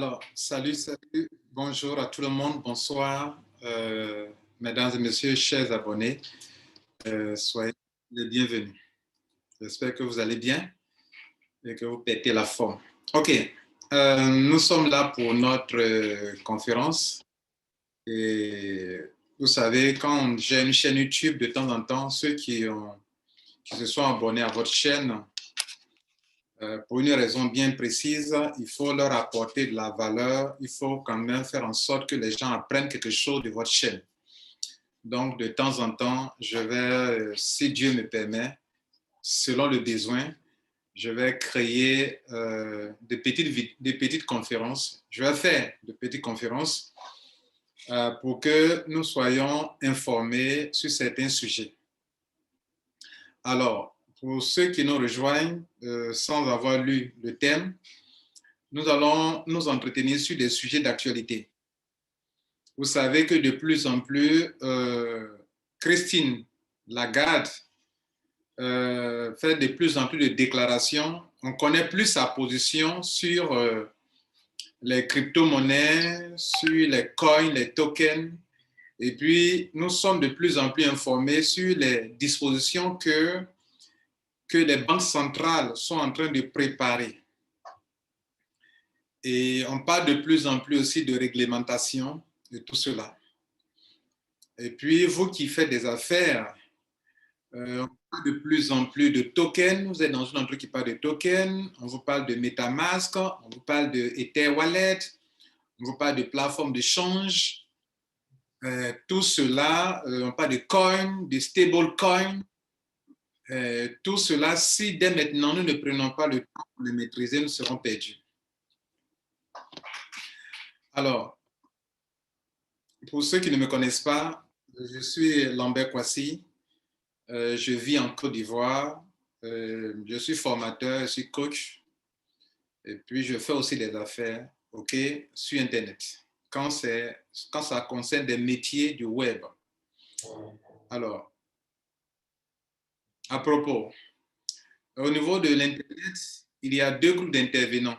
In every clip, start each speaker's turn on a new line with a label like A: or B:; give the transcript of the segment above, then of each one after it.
A: Alors, salut, bonjour à tout le monde, bonsoir, mesdames et messieurs, chers abonnés, soyez les bienvenus. J'espère que vous allez bien et que vous pétez la forme. OK, nous sommes là pour notre conférence et vous savez, quand j'ai une chaîne YouTube, de temps en temps, ceux qui se sont abonnés à votre chaîne, pour une raison bien précise, il faut leur apporter de la valeur, il faut quand même faire en sorte que les gens apprennent quelque chose de votre chaîne. Donc, de temps en temps, je vais, si Dieu me permet, selon le besoin, je vais créer des petites conférences. Je vais faire de petites conférences pour que nous soyons informés sur certains sujets. Alors, pour ceux qui nous rejoignent sans avoir lu le thème, nous allons nous entretenir sur des sujets d'actualité. Vous savez que de plus en plus, Christine Lagarde fait de plus en plus de déclarations. On connaît plus sa position sur les crypto-monnaies, sur les coins, les tokens. Et puis, nous sommes de plus en plus informés sur les dispositions que les banques centrales sont en train de préparer. Et on parle de plus en plus aussi de réglementation de tout cela. Et puis, vous qui faites des affaires, on parle de plus en plus de tokens. Vous êtes dans une entreprise qui parle de tokens. On vous parle de MetaMask, on vous parle de Ether Wallet, on vous parle de plateformes d'échange. Tout cela, on parle de coins, de stablecoins. Tout cela, si dès maintenant nous ne prenons pas le temps de le maîtriser, nous serons perdus. Alors, pour ceux qui ne me connaissent pas, je suis Lambert Kwasi. Je vis en Côte d'Ivoire. Je suis formateur, je suis coach. Et puis, je fais aussi des affaires, OK, sur Internet, quand ça concerne des métiers du web. Alors, à propos, au niveau de l'Internet, il y a deux groupes d'intervenants.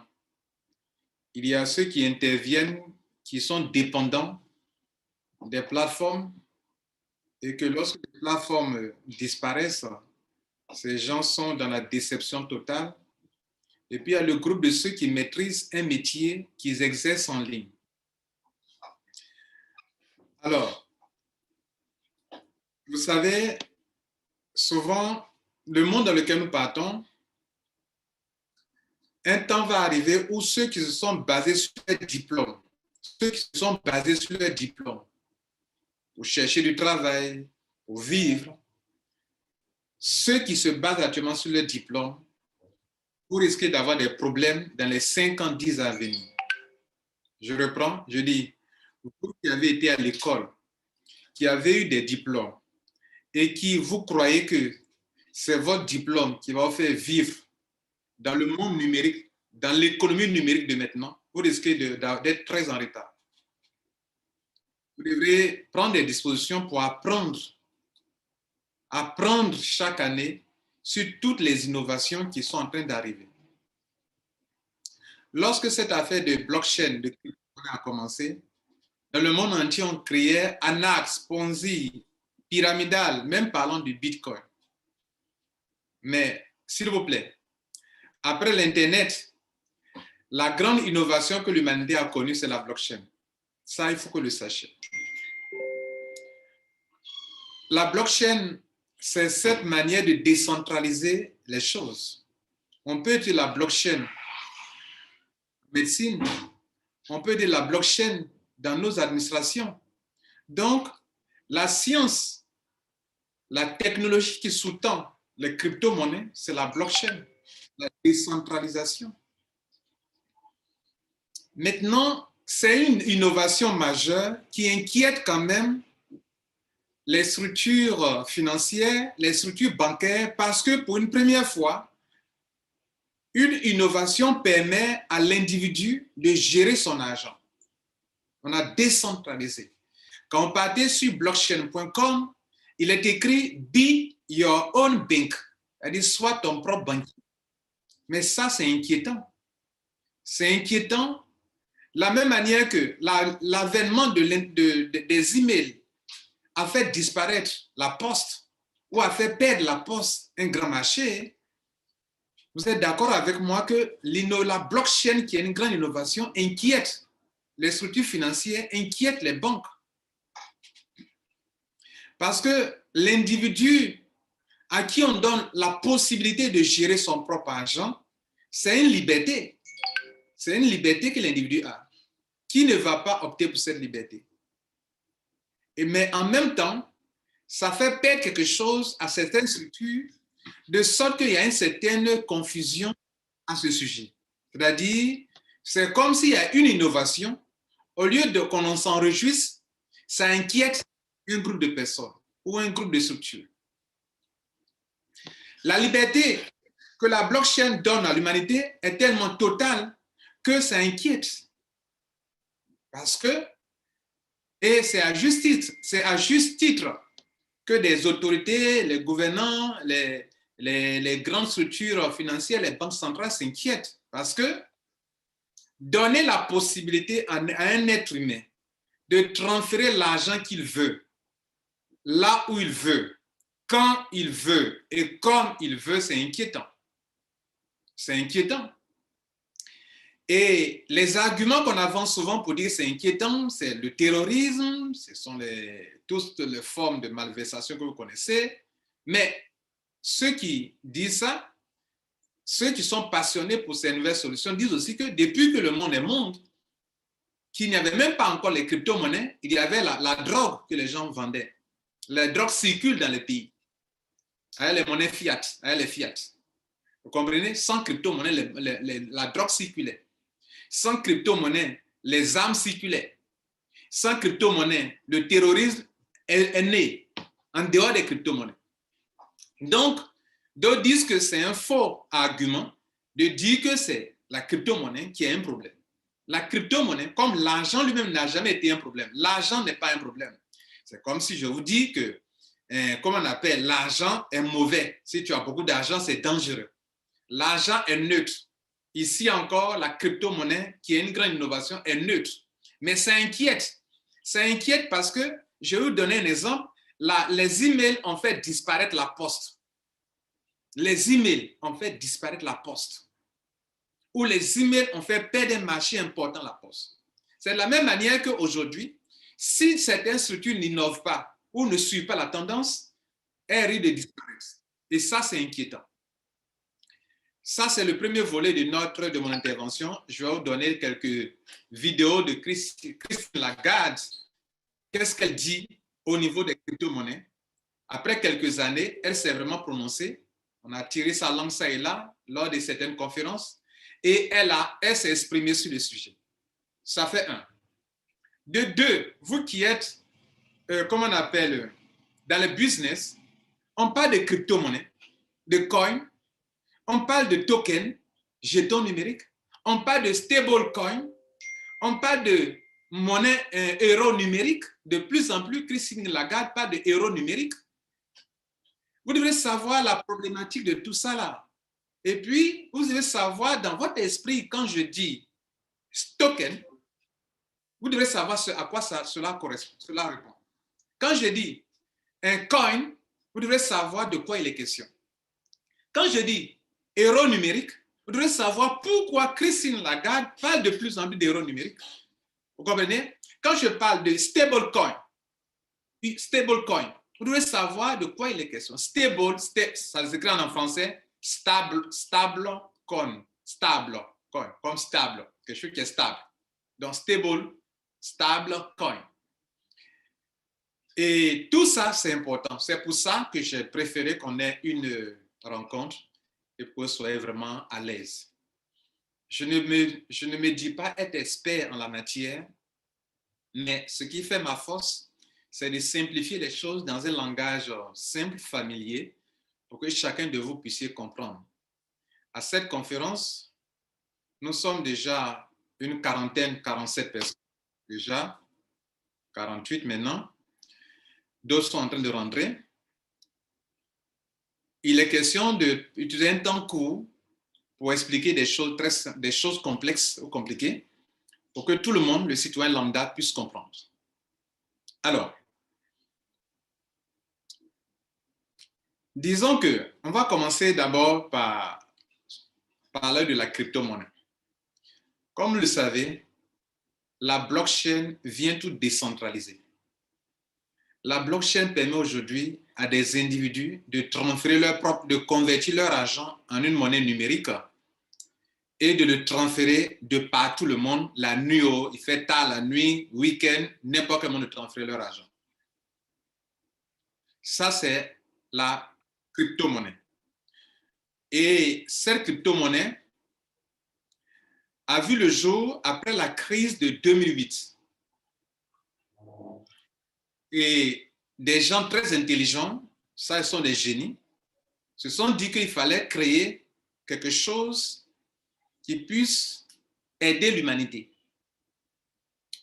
A: Il y a ceux qui interviennent, qui sont dépendants des plateformes et que lorsque les plateformes disparaissent, ces gens sont dans la déception totale. Et puis, il y a le groupe de ceux qui maîtrisent un métier qu'ils exercent en ligne. Alors, vous savez, souvent, le monde dans lequel nous partons, un temps va arriver où ceux qui se sont basés sur leur diplôme, pour chercher du travail, pour vivre, ceux qui se basent actuellement sur leur diplôme, vous risquez d'avoir des problèmes dans les 5 ans, 10 ans à venir. Je reprends, je dis, vous qui avez été à l'école, qui avez eu des diplômes et qui vous croyez que c'est votre diplôme qui va vous faire vivre dans le monde numérique, dans l'économie numérique de maintenant, vous risquez d'être très en retard. Vous devrez prendre des dispositions pour apprendre chaque année sur toutes les innovations qui sont en train d'arriver. Lorsque cette affaire de blockchain, de crypto-monnaie a commencé, dans le monde entier, on criait Anax, Ponzi, pyramidal, même parlant du Bitcoin. Mais, s'il vous plaît, après l'Internet, la grande innovation que l'humanité a connue, c'est la blockchain. Ça, il faut que vous le sachiez. La blockchain, c'est cette manière de décentraliser les choses. On peut dire la blockchain médecine, on peut dire la blockchain dans nos administrations. Donc, la science, la technologie qui sous-tend les crypto-monnaies, c'est la blockchain, la décentralisation. Maintenant, c'est une innovation majeure qui inquiète quand même les structures financières, les structures bancaires, parce que pour une première fois, une innovation permet à l'individu de gérer son argent. On a décentralisé. Quand on partait sur blockchain.com, il est écrit « Be your own bank », c'est-à-dire « Sois ton propre banquier ». Mais ça, c'est inquiétant. C'est inquiétant la même manière que l'avènement des emails a fait disparaître la poste ou a fait perdre la poste un grand marché, vous êtes d'accord avec moi que la blockchain, qui est une grande innovation, inquiète les structures financières, inquiète les banques. Parce que l'individu à qui on donne la possibilité de gérer son propre argent, c'est une liberté. C'est une liberté que l'individu a. Qui ne va pas opter pour cette liberté? Mais en même temps, ça fait perdre quelque chose à certaines structures, de sorte qu'il y a une certaine confusion à ce sujet. C'est-à-dire, c'est comme s'il y a une innovation, au lieu de qu'on s'en réjouisse, ça inquiète un groupe de personnes ou un groupe de structures. La liberté que la blockchain donne à l'humanité est tellement totale que ça inquiète. Parce que, et c'est à juste titre que des autorités, les gouvernants, les grandes structures financières, les banques centrales s'inquiètent. Parce que donner la possibilité à un être humain de transférer l'argent qu'il veut, là où il veut, quand il veut et comme il veut, c'est inquiétant. C'est inquiétant. Et les arguments qu'on avance souvent pour dire que c'est inquiétant, c'est le terrorisme, ce sont toutes les formes de malversation que vous connaissez. Mais ceux qui disent ça, ceux qui sont passionnés pour ces nouvelles solutions, disent aussi que depuis que le monde est monde, qu'il n'y avait même pas encore les crypto-monnaies, il y avait la drogue que les gens vendaient. La drogue circule dans le pays. Avec les monnaies fiat, avec les fiat. Vous comprenez? Sans crypto-monnaie, la drogue circulait. Sans crypto-monnaie, les armes circulaient. Sans crypto-monnaie, le terrorisme est né en dehors des crypto-monnaies. Donc, d'autres disent que c'est un faux argument de dire que c'est la crypto-monnaie qui est un problème. La crypto-monnaie, comme l'argent lui-même n'a jamais été un problème, l'argent n'est pas un problème. C'est comme si je vous dis que, comment on appelle, l'argent est mauvais. Si tu as beaucoup d'argent, c'est dangereux. L'argent est neutre. Ici encore, la crypto-monnaie, qui est une grande innovation, est neutre. Mais ça inquiète. Ça inquiète parce que, je vais vous donner un exemple, les emails ont fait disparaître la poste. Les emails ont fait disparaître la poste. Ou les emails ont fait perdre un marché important la poste. C'est de la même manière qu'aujourd'hui, si certaines structures n'innovent pas ou ne suivent pas la tendance, elles risquent de disparaître. Et ça, c'est inquiétant. Ça, c'est le premier volet de mon intervention. Je vais vous donner quelques vidéos de Christine Lagarde. Qu'est-ce qu'elle dit au niveau des crypto-monnaies? Après quelques années, elle s'est vraiment prononcée. On a tiré sa langue ça et là lors de certaines conférences et elle s'est exprimée sur le sujet. Ça fait un. De deux, vous qui êtes, comment on appelle, dans le business, on parle de crypto-monnaies, de coins, on parle de tokens, jetons numériques, on parle de stablecoin, on parle de monnaie euro numérique. De plus en plus, Christine Lagarde parle de euro numérique. Vous devez savoir la problématique de tout ça là. Et puis, vous devez savoir dans votre esprit, quand je dis token, vous devez savoir à quoi cela correspond, cela répond. Quand je dis un coin, vous devez savoir de quoi il est question. Quand je dis euro numérique, vous devez savoir pourquoi Christine Lagarde parle de plus en plus d'euro numérique. Vous comprenez? Quand je parle de stablecoin, vous devez savoir de quoi il est question. Stable, ça s'écrit en français, stable coin, comme stable, quelque chose qui est stable. Donc stable coin. Et tout ça, c'est important. C'est pour ça que j'ai préféré qu'on ait une rencontre et que vous soyez vraiment à l'aise. Je ne me dis pas être expert en la matière, mais ce qui fait ma force, c'est de simplifier les choses dans un langage simple, familier, pour que chacun de vous puissiez comprendre. À cette conférence, nous sommes déjà une quarantaine, 47 personnes, déjà 48 maintenant. D'autres sont en train de rentrer. Il est question d'utiliser un temps court pour expliquer des choses complexes ou compliquées, pour que tout le monde, le citoyen lambda, puisse comprendre. Alors, disons que on va commencer d'abord par parler de la crypto-monnaie. Comme vous le savez, la blockchain vient tout décentraliser. La blockchain permet aujourd'hui à des individus de transférer de convertir leur argent en une monnaie numérique et de le transférer de partout le monde, la nuit, il fait tard la nuit, week-end, n'importe quel moment de transférer leur argent. Ça, c'est la crypto-monnaie. Et cette crypto-monnaie a vu le jour après la crise de 2008. Et des gens très intelligents, ça, ils sont des génies, se sont dit qu'il fallait créer quelque chose qui puisse aider l'humanité.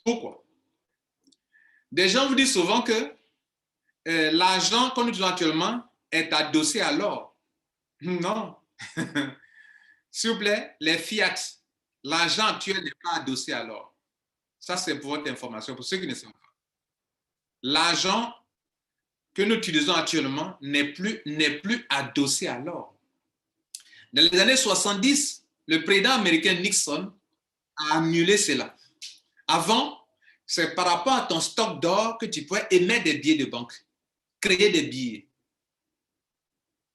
A: Pourquoi? Des gens vous disent souvent que l'argent qu'on utilise actuellement est adossé à l'or. Non. S'il vous plaît, les fiat, l'argent actuel n'est pas adossé à l'or. Ça, c'est pour votre information, pour ceux qui ne savent pas. L'argent que nous utilisons actuellement n'est plus adossé à l'or. Dans les années 70, le président américain Nixon a annulé cela. Avant, c'est par rapport à ton stock d'or que tu pouvais émettre des billets de banque, créer des billets.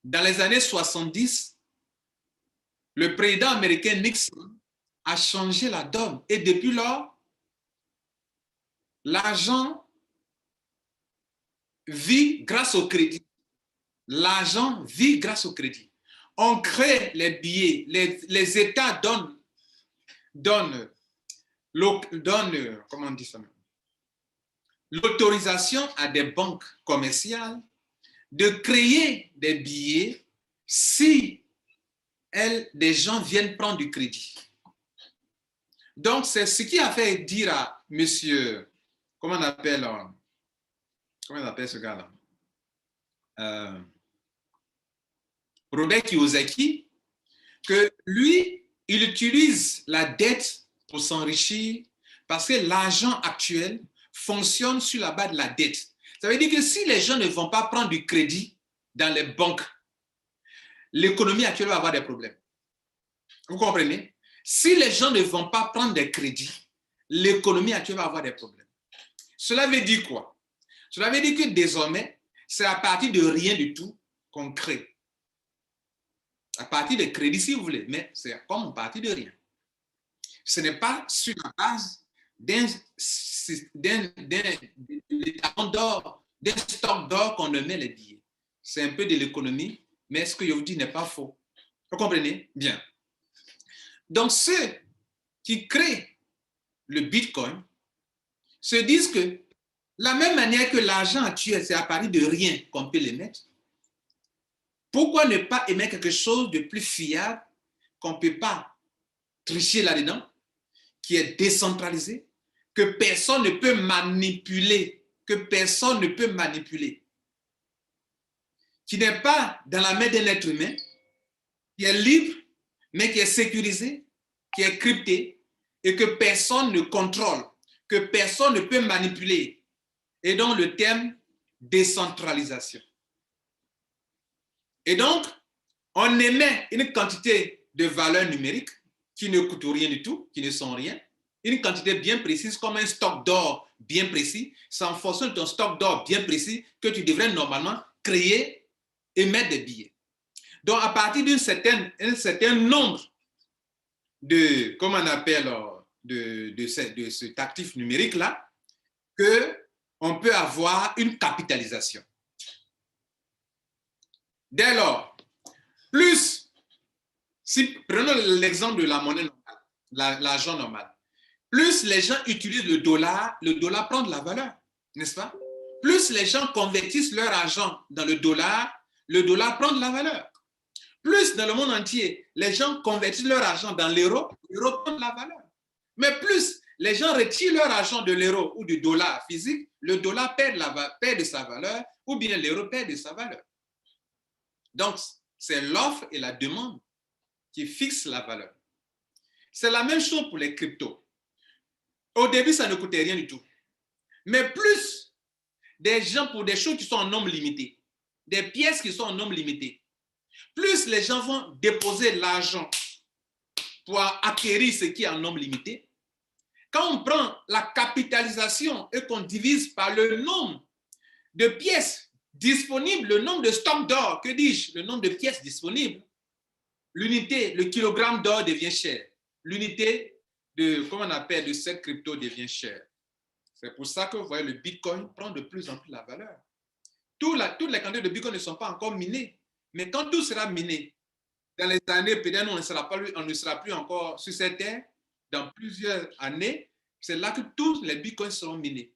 A: Dans les années 70, le président américain Nixon a changé la donne. Et depuis lors, l'argent vit grâce au crédit. L'argent vit grâce au crédit. On crée les billets, les États donnent comment on dit ça, l'autorisation à des banques commerciales de créer des billets si des gens viennent prendre du crédit. Donc, c'est ce qui a fait dire à monsieur, comment on appelle ce gars-là? Robert Kiyosaki, que lui, il utilise la dette pour s'enrichir parce que l'argent actuel fonctionne sur la base de la dette. Ça veut dire que si les gens ne vont pas prendre du crédit dans les banques, l'économie actuelle va avoir des problèmes. Vous comprenez? Si les gens ne vont pas prendre des crédits, l'économie actuelle va avoir des problèmes. Cela veut dire quoi? Cela veut dire que désormais, c'est à partir de rien du tout qu'on crée. À partir de crédit, si vous voulez, mais c'est comme à partir de rien. Ce n'est pas sur la base d'un stock d'or qu'on met les billets. C'est un peu de l'économie, mais ce que je vous dis n'est pas faux. Vous comprenez? Bien. Donc, ceux qui créent le Bitcoin se disent que la même manière que l'argent actuel, c'est à partir de rien qu'on peut l'émettre, pourquoi ne pas émettre quelque chose de plus fiable qu'on ne peut pas tricher là-dedans, qui est décentralisé, que personne ne peut manipuler, qui n'est pas dans la main d'un être humain, qui est libre, mais qui est sécurisé, qui est crypté, et que personne ne contrôle, que personne ne peut manipuler. Et donc le terme décentralisation. Et donc, on émet une quantité de valeurs numériques qui ne coûtent rien du tout, qui ne sont rien, une quantité bien précise, comme un stock d'or bien précis, c'est en fonction de ton stock d'or bien précis que tu devrais normalement créer et mettre des billets. Donc, à partir d'un certain nombre de, comment on appelle, de cet actif numérique-là, qu'on peut avoir une capitalisation. Dès lors, plus, si prenons l'exemple de la monnaie normale, l'argent normal, plus les gens utilisent le dollar prend de la valeur, n'est-ce pas? Plus les gens convertissent leur argent dans le dollar prend de la valeur. Plus dans le monde entier, les gens convertissent leur argent dans l'euro prend de la valeur. Mais plus les gens retirent leur argent de l'euro ou du dollar physique, le dollar perd de sa valeur ou bien l'euro perd de sa valeur. Donc, c'est l'offre et la demande qui fixent la valeur. C'est la même chose pour les cryptos. Au début, ça ne coûtait rien du tout. Mais plus des gens pour des choses qui sont en nombre limité, des pièces qui sont en nombre limité, plus les gens vont déposer l'argent pour acquérir ce qui est en nombre limité. Quand on prend la capitalisation et qu'on divise par le nombre de pièces disponibles, le nombre de stocks d'or, que dis-je, le nombre de pièces disponibles, l'unité, le kilogramme d'or devient cher. L'unité de, comment on appelle, de cette crypto devient chère. C'est pour ça que vous voyez, le Bitcoin prend de plus en plus la valeur. Toutes les quantités de Bitcoin ne sont pas encore minées. Mais quand tout sera miné, dans les années, peut-être on ne sera plus encore sur cette terre, dans plusieurs années, c'est là que tous les Bitcoins seront minés.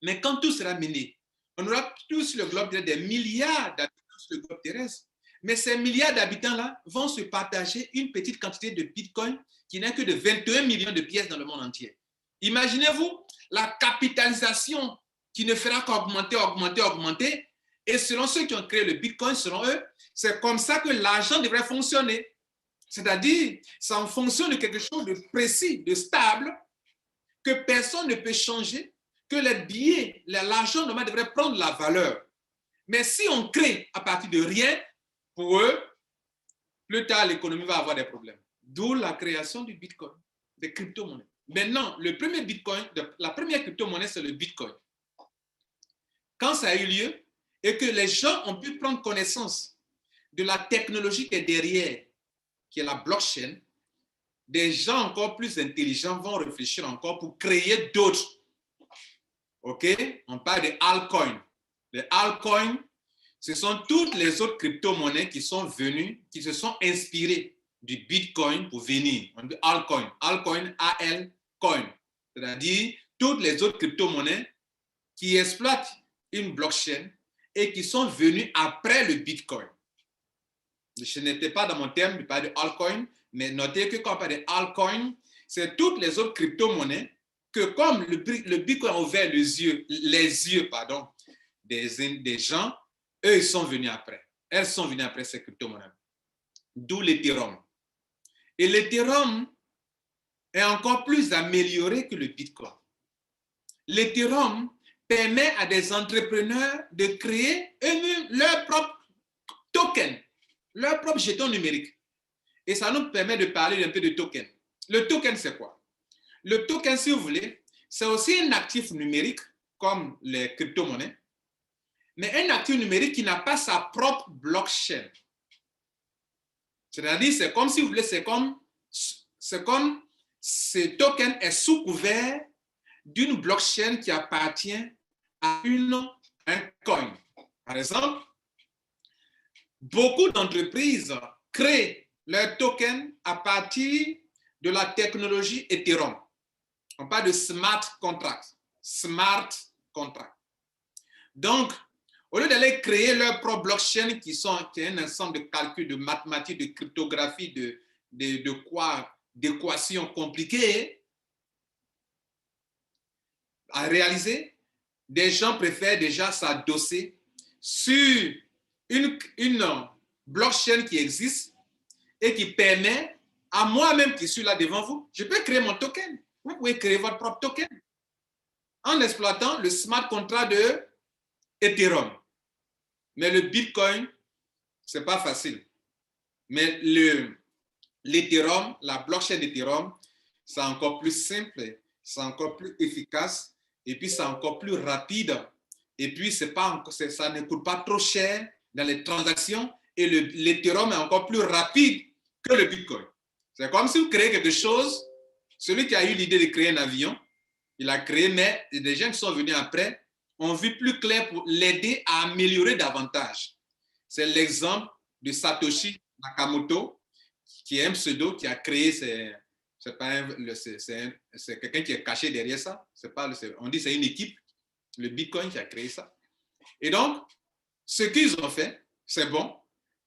A: Mais quand tout sera miné, on aura tous sur le globe des milliards d'habitants sur le globe terrestre. Mais ces milliards d'habitants-là vont se partager une petite quantité de Bitcoin qui n'est que de 21 millions de pièces dans le monde entier. Imaginez-vous la capitalisation qui ne fera qu'augmenter, augmenter, augmenter. Et selon ceux qui ont créé le Bitcoin, selon eux, c'est comme ça que l'argent devrait fonctionner. C'est-à-dire, c'est en fonction de quelque chose de précis, de stable, que personne ne peut changer, que les billets, l'argent normal devrait prendre la valeur. Mais si on crée à partir de rien, pour eux, plus tard, l'économie va avoir des problèmes. D'où la création du Bitcoin, des crypto-monnaies. Maintenant, le premier Bitcoin, la première crypto-monnaie, c'est le Bitcoin. Quand ça a eu lieu et que les gens ont pu prendre connaissance de la technologie qui est derrière, qui est la blockchain, des gens encore plus intelligents vont réfléchir encore pour créer d'autres. OK? On parle de altcoins. Les altcoins, ce sont toutes les autres crypto-monnaies qui sont venues, qui se sont inspirées du Bitcoin pour venir. On dit altcoin. Altcoin, A-L, coin. C'est-à-dire toutes les autres crypto-monnaies qui exploitent une blockchain et qui sont venues après le Bitcoin. Je n'étais pas dans mon terme de parler de altcoin, mais notez que quand on parle de altcoin, c'est toutes les autres crypto-monnaies que comme le Bitcoin a ouvert les yeux des gens, eux, ils sont venus après. Elles sont venues après ces crypto-monnaies. D'où l'Ethereum. Et l'Ethereum est encore plus amélioré que le Bitcoin. L'Ethereum permet à des entrepreneurs de créer eux-mêmes leur propre token, leur propre jeton numérique. Et ça nous permet de parler un peu de token. Le token, c'est quoi? Le token, si vous voulez, c'est aussi un actif numérique, comme les crypto-monnaies, mais un actif numérique qui n'a pas sa propre blockchain. C'est-à-dire, c'est comme si vous voulez, c'est comme ce token est sous couvert d'une blockchain qui appartient à un coin. Par exemple, beaucoup d'entreprises créent leur token à partir de la technologie Ethereum. On parle de smart contract. Smart contract. Donc, au lieu d'aller créer leur propre blockchain qui est un ensemble de calculs, de mathématiques, de cryptographie, d'équations compliquées à réaliser, des gens préfèrent déjà s'adosser sur une blockchain qui existe et qui permet à moi-même qui suis là devant vous, je peux créer mon token. Vous pouvez créer votre propre token en exploitant le smart contract de Ethereum. Mais le Bitcoin, ce n'est pas facile. Mais l'Ethereum, la blockchain d'Ethereum, c'est encore plus simple, c'est encore plus efficace, et puis c'est encore plus rapide. Et puis, ça ne coûte pas trop cher dans les transactions, et l'Ethereum est encore plus rapide que le Bitcoin. C'est comme si vous créez quelque chose, celui qui a eu l'idée de créer un avion, il a créé, mais des gens qui sont venus après ont vu plus clair pour l'aider à améliorer davantage. C'est l'exemple de Satoshi Nakamoto, qui est un pseudo qui a créé, c'est quelqu'un qui est caché derrière ça. On dit que c'est une équipe, le Bitcoin qui a créé ça. Et donc, ce qu'ils ont fait, c'est bon,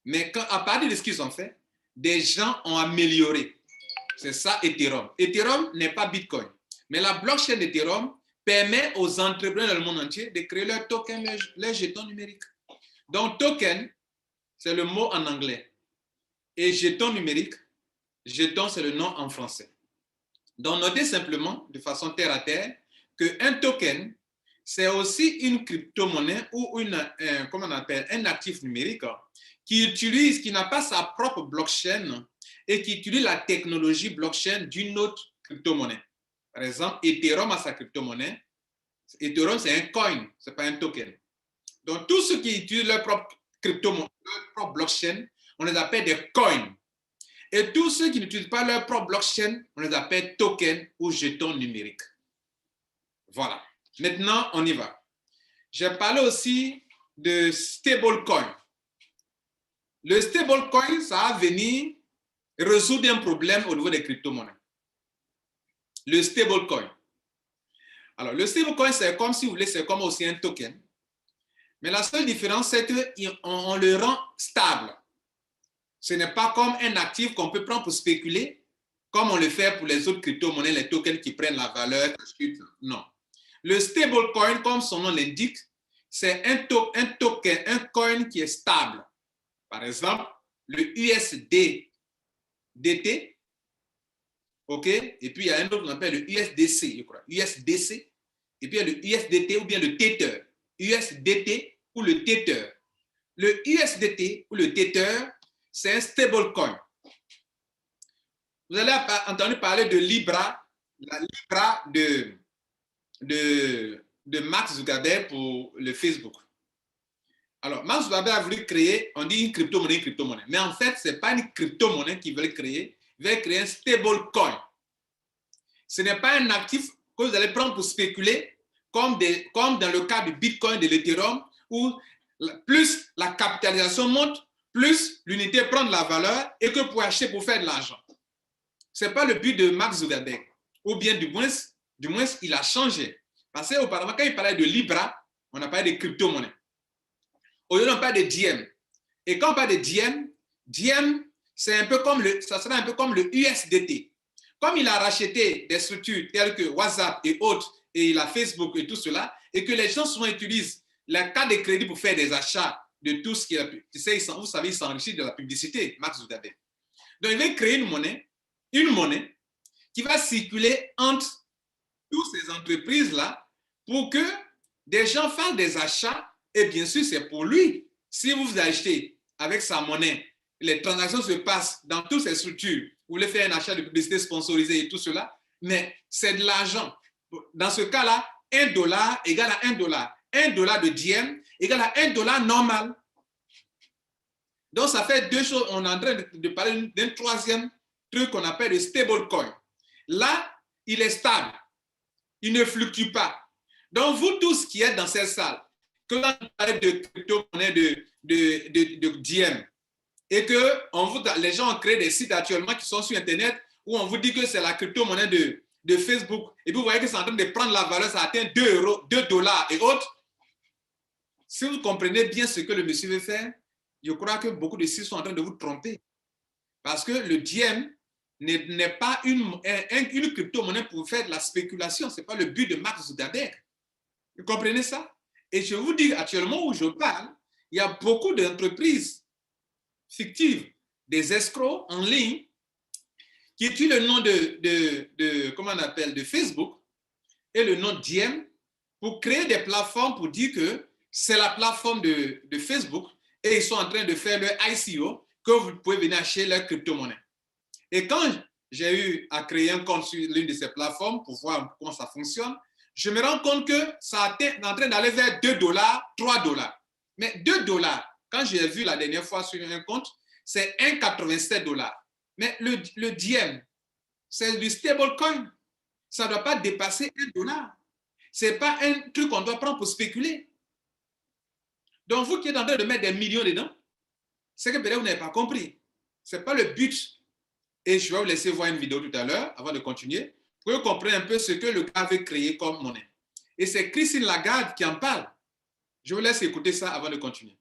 A: mais à partir de ce qu'ils ont fait, des gens ont amélioré. C'est ça Ethereum. Ethereum n'est pas Bitcoin. Mais la blockchain d'Ethereum permet aux entrepreneurs dans le monde entier de créer leur token, leur jeton numérique. Donc, token, c'est le mot en anglais. Et jeton numérique, jeton, c'est le nom en français. Donc, notez simplement, de façon terre à terre, qu'un token, c'est aussi une crypto-monnaie ou comment on appelle, un actif numérique qui n'a pas sa propre blockchain et qui utilise la technologie blockchain d'une autre crypto-monnaie. Par exemple, Ethereum a sa crypto-monnaie. Ethereum, c'est un coin, ce n'est pas un token. Donc, tous ceux qui utilisent leur propre crypto-monnaie, leur propre blockchain, on les appelle des coins. Et tous ceux qui n'utilisent pas leur propre blockchain, on les appelle tokens ou jetons numériques. Voilà. Maintenant, on y va. J'ai parlé aussi de stablecoin. Le stablecoin, ça va venir résoudre un problème au niveau des crypto-monnaies. Le stablecoin. Alors, le stablecoin, c'est comme, si vous voulez, c'est comme aussi un token. Mais la seule différence, c'est qu'on le rend stable. Ce n'est pas comme un actif qu'on peut prendre pour spéculer, comme on le fait pour les autres crypto-monnaies, les tokens qui prennent la valeur. Non. Le stablecoin, comme son nom l'indique, c'est un token, un coin qui est stable. Par exemple, le USDT, OK? Et puis il y a un autre qu'on appelle le USDC, je crois. USDC. Et puis il y a le USDT ou bien le Tether. USDT ou le Tether. Le USDT ou le Tether, c'est un stablecoin. Vous avez entendu parler de Libra, la Libra de Mark Zuckerberg pour le Facebook. Alors, Mark Zuckerberg a voulu créer, on dit une crypto-monnaie. Mais en fait, ce n'est pas une crypto-monnaie qu'il veut créer. Il veut créer un stablecoin. Ce n'est pas un actif que vous allez prendre pour spéculer, comme dans le cas du Bitcoin, de l'Ethereum, où plus la capitalisation monte, plus l'unité prend de la valeur et que vous pouvez acheter pour faire de l'argent. Ce n'est pas le but de Mark Zuckerberg. Ou bien, du moins, il a changé. Parce qu'auparavant, quand il parlait de Libra, on a parlé de crypto-monnaie. Aujourd'hui, on parle de Diem. Et quand on parle de Diem, c'est un peu comme ça sera un peu comme le USDT. Comme il a racheté des structures telles que WhatsApp et autres, et il a Facebook et tout cela, et que les gens souvent utilisent la carte de crédit pour faire des achats de tout ce qui est... Tu sais, vous savez, il s'enrichit de la publicité, Mark Zuckerberg. Donc, il va créer une monnaie qui va circuler entre toutes ces entreprises-là pour que des gens fassent des achats. Et bien sûr, c'est pour lui. Si vous achetez avec sa monnaie, les transactions se passent dans toutes ces structures. Vous voulez faire un achat de publicité sponsorisée et tout cela, mais c'est de l'argent. Dans ce cas-là, $1 égale à $1. $1 de Diem égale à $1 normal. Donc, ça fait deux choses. On est en train de parler d'un troisième truc qu'on appelle le stablecoin. Là, il est stable. Il ne fluctue pas. Donc, vous tous qui êtes dans cette salle, que l'on parle de crypto-monnaie de Diem, et que les gens ont créé des sites actuellement qui sont sur Internet où on vous dit que c'est la crypto-monnaie de Facebook, et puis vous voyez que c'est en train de prendre la valeur, ça atteint $2 et autres. Si vous comprenez bien ce que le monsieur veut faire, je crois que beaucoup de sites sont en train de vous tromper. Parce que le Diem n'est pas une crypto-monnaie pour faire de la spéculation. Ce n'est pas le but de Mark Zuckerberg. Vous comprenez ça? Et je vous dis, actuellement où je parle, il y a beaucoup d'entreprises fictives, des escrocs en ligne, qui utilisent le nom comment on appelle, de Facebook et le nom Diem pour créer des plateformes pour dire que c'est la plateforme de Facebook et ils sont en train de faire leur ICO, que vous pouvez venir acheter leur crypto-monnaie. Et quand j'ai eu à créer un compte sur l'une de ces plateformes pour voir comment ça fonctionne, je me rends compte que ça est en train d'aller vers $2, $3. Mais $2, quand j'ai vu la dernière fois sur un compte, c'est $1,87. Mais le Diem, c'est du stablecoin. Ça ne doit pas dépasser $1. Ce n'est pas un truc qu'on doit prendre pour spéculer. Donc, vous qui êtes en train de mettre des millions dedans, c'est que peut-être vous n'avez pas compris. Ce n'est pas le but. Et je vais vous laisser voir une vidéo tout à l'heure, avant de continuer, pour que vous compreniez un peu ce que le gars avait créé comme monnaie. Et c'est Christine Lagarde qui en parle. Je vous laisse écouter ça avant de continuer.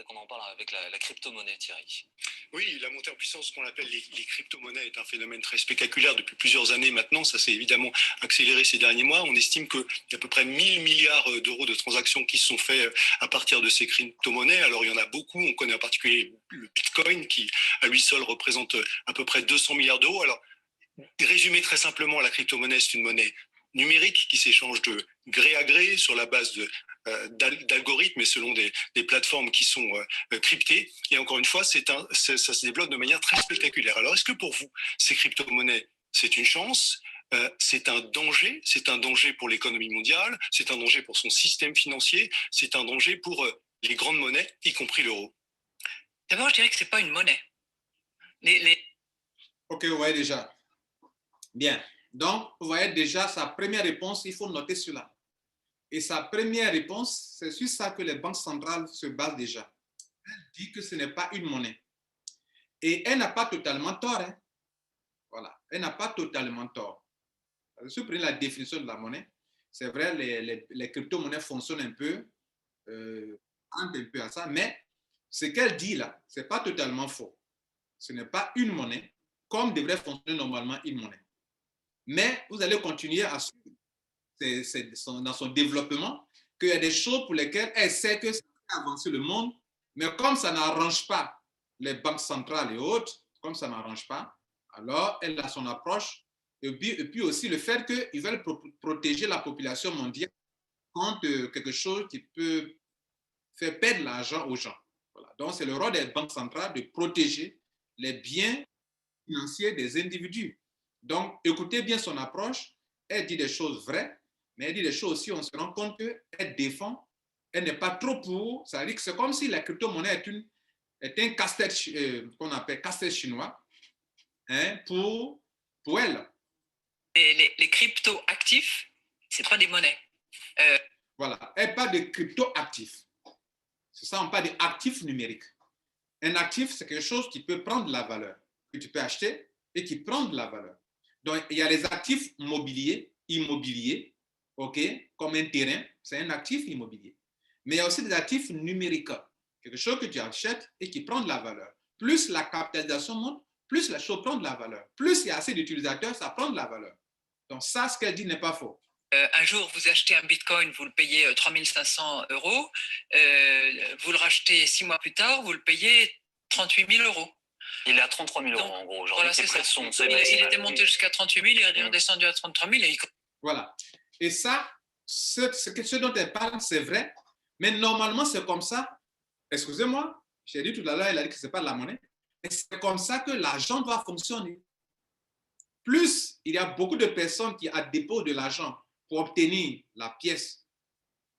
B: Qu'on en parle avec la crypto-monnaie, Thierry. Oui, la montée en puissance qu'on appelle les crypto-monnaies est un phénomène très spectaculaire depuis plusieurs années maintenant. Ça s'est évidemment accéléré ces derniers mois. On estime qu'il y a à peu près 1000 milliards d'euros de transactions qui se sont faits à partir de ces crypto-monnaies. Alors, il y en a beaucoup. On connaît en particulier le Bitcoin qui, à lui seul, représente à peu près 200 milliards d'euros. Alors, résumé très simplement, la crypto-monnaie, c'est une monnaie numérique qui s'échange de gré à gré sur la base d'algorithmes et selon des plateformes qui sont cryptées. Et encore une fois, ça se développe de manière très spectaculaire. Alors, est-ce que pour vous, ces crypto-monnaies, c'est une chance, c'est un danger pour l'économie mondiale, c'est un danger pour son système financier, c'est un danger pour les grandes monnaies, y compris l'euro?
C: D'abord, je dirais que ce n'est pas une monnaie.
A: Ok, vous voyez déjà. Bien. Donc, vous voyez déjà sa première réponse, il faut noter cela. Et sa première réponse, c'est sur ça que les banques centrales se basent déjà. Elle dit que ce n'est pas une monnaie. Et elle n'a pas totalement tort. Hein. Voilà. Elle n'a pas totalement tort. Si vous prenez la définition de la monnaie, c'est vrai, les crypto-monnaies fonctionnent un peu, un peu à ça, mais ce qu'elle dit là, ce n'est pas totalement faux. Ce n'est pas une monnaie, comme devrait fonctionner normalement une monnaie. Mais vous allez continuer à suivre dans son développement qu'il y a des choses pour lesquelles elle sait que ça fait avancer le monde, mais comme ça n'arrange pas les banques centrales et autres, comme ça n'arrange pas, alors elle a son approche. Et puis aussi le fait qu'ils veulent protéger la population mondiale contre quelque chose qui peut faire perdre l'argent aux gens. Voilà. Donc c'est le rôle des banques centrales de protéger les biens financiers des individus. Donc écoutez bien son approche. Elle dit des choses vraies, mais elle dit des choses aussi, on se rend compte qu'elle défend, elle n'est pas trop pour. Ça veut dire que c'est comme si la crypto-monnaie est un casse-tête qu'on appelle casse-tête chinois hein, pour elle.
C: Les crypto-actifs, ce n'est pas des monnaies.
A: Voilà, elle parle de crypto-actifs. C'est ça, on parle d'actifs numériques. Un actif, c'est quelque chose qui peut prendre de la valeur, que tu peux acheter et qui prend de la valeur. Donc, il y a les actifs immobiliers, OK, comme un terrain, c'est un actif immobilier. Mais il y a aussi des actifs numériques, quelque chose que tu achètes et qui prend de la valeur. Plus la capitalisation monte, plus la chose prend de la valeur. Plus il y a assez d'utilisateurs, ça prend de la valeur. Donc ça, ce qu'elle dit n'est pas faux.
C: Un jour, vous achetez un bitcoin, vous le payez 3500 euros. Vous le rachetez 6 mois plus tard, vous le payez 38 000 euros.
D: Il est à 33 000 euros en gros aujourd'hui.
C: Voilà, c'est ça. Il était monté jusqu'à 38 000, il est redescendu à 33 000.
A: Voilà. Et ça, ce dont elle parle, c'est vrai. Mais normalement, c'est comme ça. Excusez-moi, j'ai dit tout à l'heure, elle a dit que ce n'est pas de la monnaie. Mais c'est comme ça que l'argent doit fonctionner. Plus il y a beaucoup de personnes qui déposent de l'argent pour obtenir la pièce,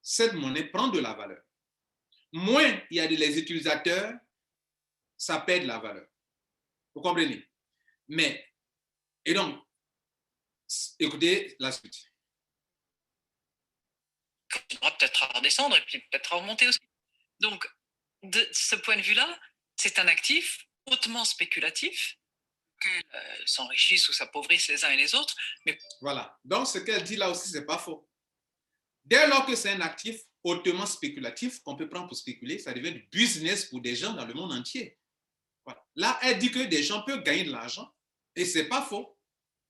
A: cette monnaie prend de la valeur. Moins il y a les utilisateurs, ça perd de la valeur. Vous comprenez? Mais, et donc, écoutez la suite.
C: Il va peut-être à redescendre et puis peut-être à remonter aussi. Donc, de ce point de vue-là, c'est un actif hautement spéculatif, qu'elles s'enrichissent ou s'appauvrissent les uns et les autres. Mais...
A: Voilà. Donc, ce qu'elle dit là aussi, ce n'est pas faux. Dès lors que c'est un actif hautement spéculatif, qu'on peut prendre pour spéculer, ça devient du business pour des gens dans le monde entier. Voilà. Là, elle dit que des gens peuvent gagner de l'argent, et ce n'est pas faux.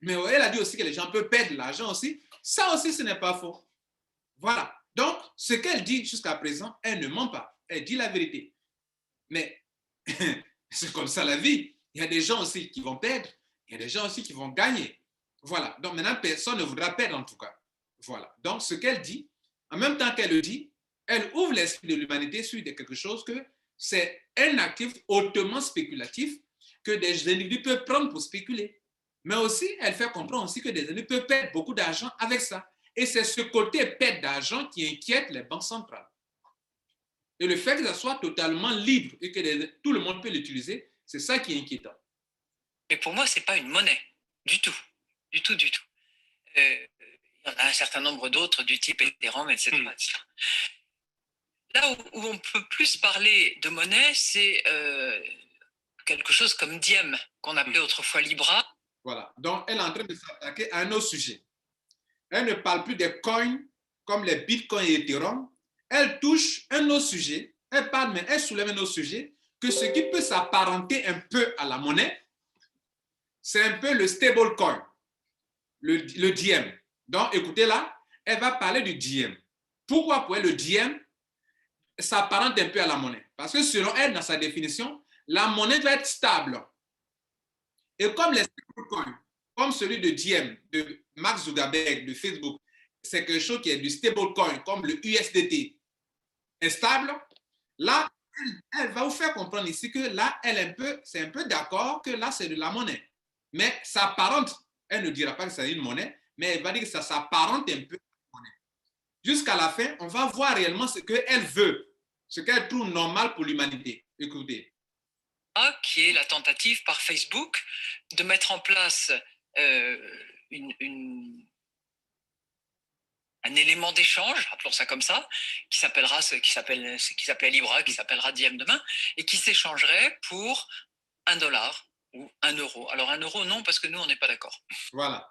A: Mais elle a dit aussi que les gens peuvent perdre de l'argent aussi. Ça aussi, ce n'est pas faux. Voilà. Donc, ce qu'elle dit jusqu'à présent, elle ne ment pas. Elle dit la vérité. Mais c'est comme ça la vie. Il y a des gens aussi qui vont perdre, il y a des gens aussi qui vont gagner. Voilà. Donc maintenant, personne ne voudra perdre en tout cas. Voilà. Donc ce qu'elle dit, en même temps qu'elle le dit, elle ouvre l'esprit de l'humanité sur quelque chose que c'est un actif hautement spéculatif que des individus peuvent prendre pour spéculer. Mais aussi, elle fait comprendre aussi que des individus peuvent perdre beaucoup d'argent avec ça. Et c'est ce côté perte d'argent qui inquiète les banques centrales. Et le fait que ça soit totalement libre et que tout le monde peut l'utiliser, c'est ça qui est inquiétant.
C: Mais pour moi, ce n'est pas une monnaie, du tout. Du tout, du tout. Il y en a un certain nombre d'autres du type Ethereum, etc. Là où on peut plus parler de monnaie, c'est quelque chose comme Diem, qu'on appelait autrefois Libra.
A: Voilà. Donc, elle est en train de s'attaquer à un autre sujet. Elle ne parle plus des coins comme les bitcoins et Ethereum. Elle touche un autre sujet. Elle parle, mais elle soulève un autre sujet que ce qui peut s'apparenter un peu à la monnaie, c'est un peu le stablecoin, le diem. Donc, écoutez là, elle va parler du diem. Pourquoi pour elle, le diem s'apparente un peu à la monnaie? Parce que selon elle, dans sa définition, la monnaie doit être stable. Et comme les stablecoins, comme celui de Diem, de Mark Zuckerberg, de Facebook, c'est quelque chose qui est du stablecoin, comme le USDT, est stable, là, elle va vous faire comprendre ici que là, c'est un peu d'accord que là, c'est de la monnaie. Mais ça s'apparente, elle ne dira pas que c'est une monnaie, mais elle va dire que ça s'apparente un peu à la monnaie. Jusqu'à la fin, on va voir réellement ce qu'elle veut, ce qu'elle trouve normal pour l'humanité. Écoutez.
C: Qui est la tentative par Facebook de mettre en place un élément d'échange, appelons ça comme ça, qui s'appelait Libra, qui s'appellera Diem demain, et qui s'échangerait pour $1 ou €1. Alors €1, non, parce que nous, on n'est pas d'accord.
A: Voilà.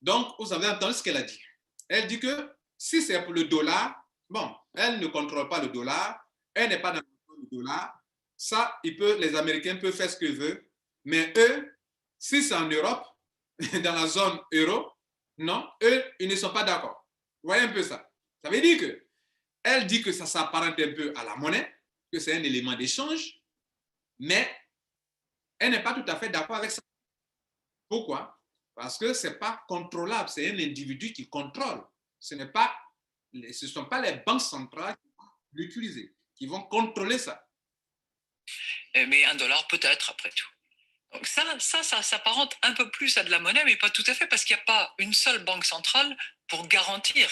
A: Donc, vous avez entendu ce qu'elle a dit. Elle dit que si c'est pour le dollar, bon, elle ne contrôle pas le dollar, elle n'est pas dans le dollar. Ça, les Américains peuvent faire ce qu'ils veulent, mais eux, si c'est en Europe, dans la zone euro, non, eux, ils ne sont pas d'accord. Vous voyez un peu ça. Ça veut dire que elle dit que ça s'apparente un peu à la monnaie, que c'est un élément d'échange, mais elle n'est pas tout à fait d'accord avec ça. Pourquoi? Parce que ce n'est pas contrôlable, c'est un individu qui contrôle. Ce ne sont pas les banques centrales qui vont l'utiliser, qui vont contrôler ça.
C: Mais $1 peut-être, après tout. Donc ça s'apparente un peu plus à de la monnaie, mais pas tout à fait, parce qu'il n'y a pas une seule banque centrale pour garantir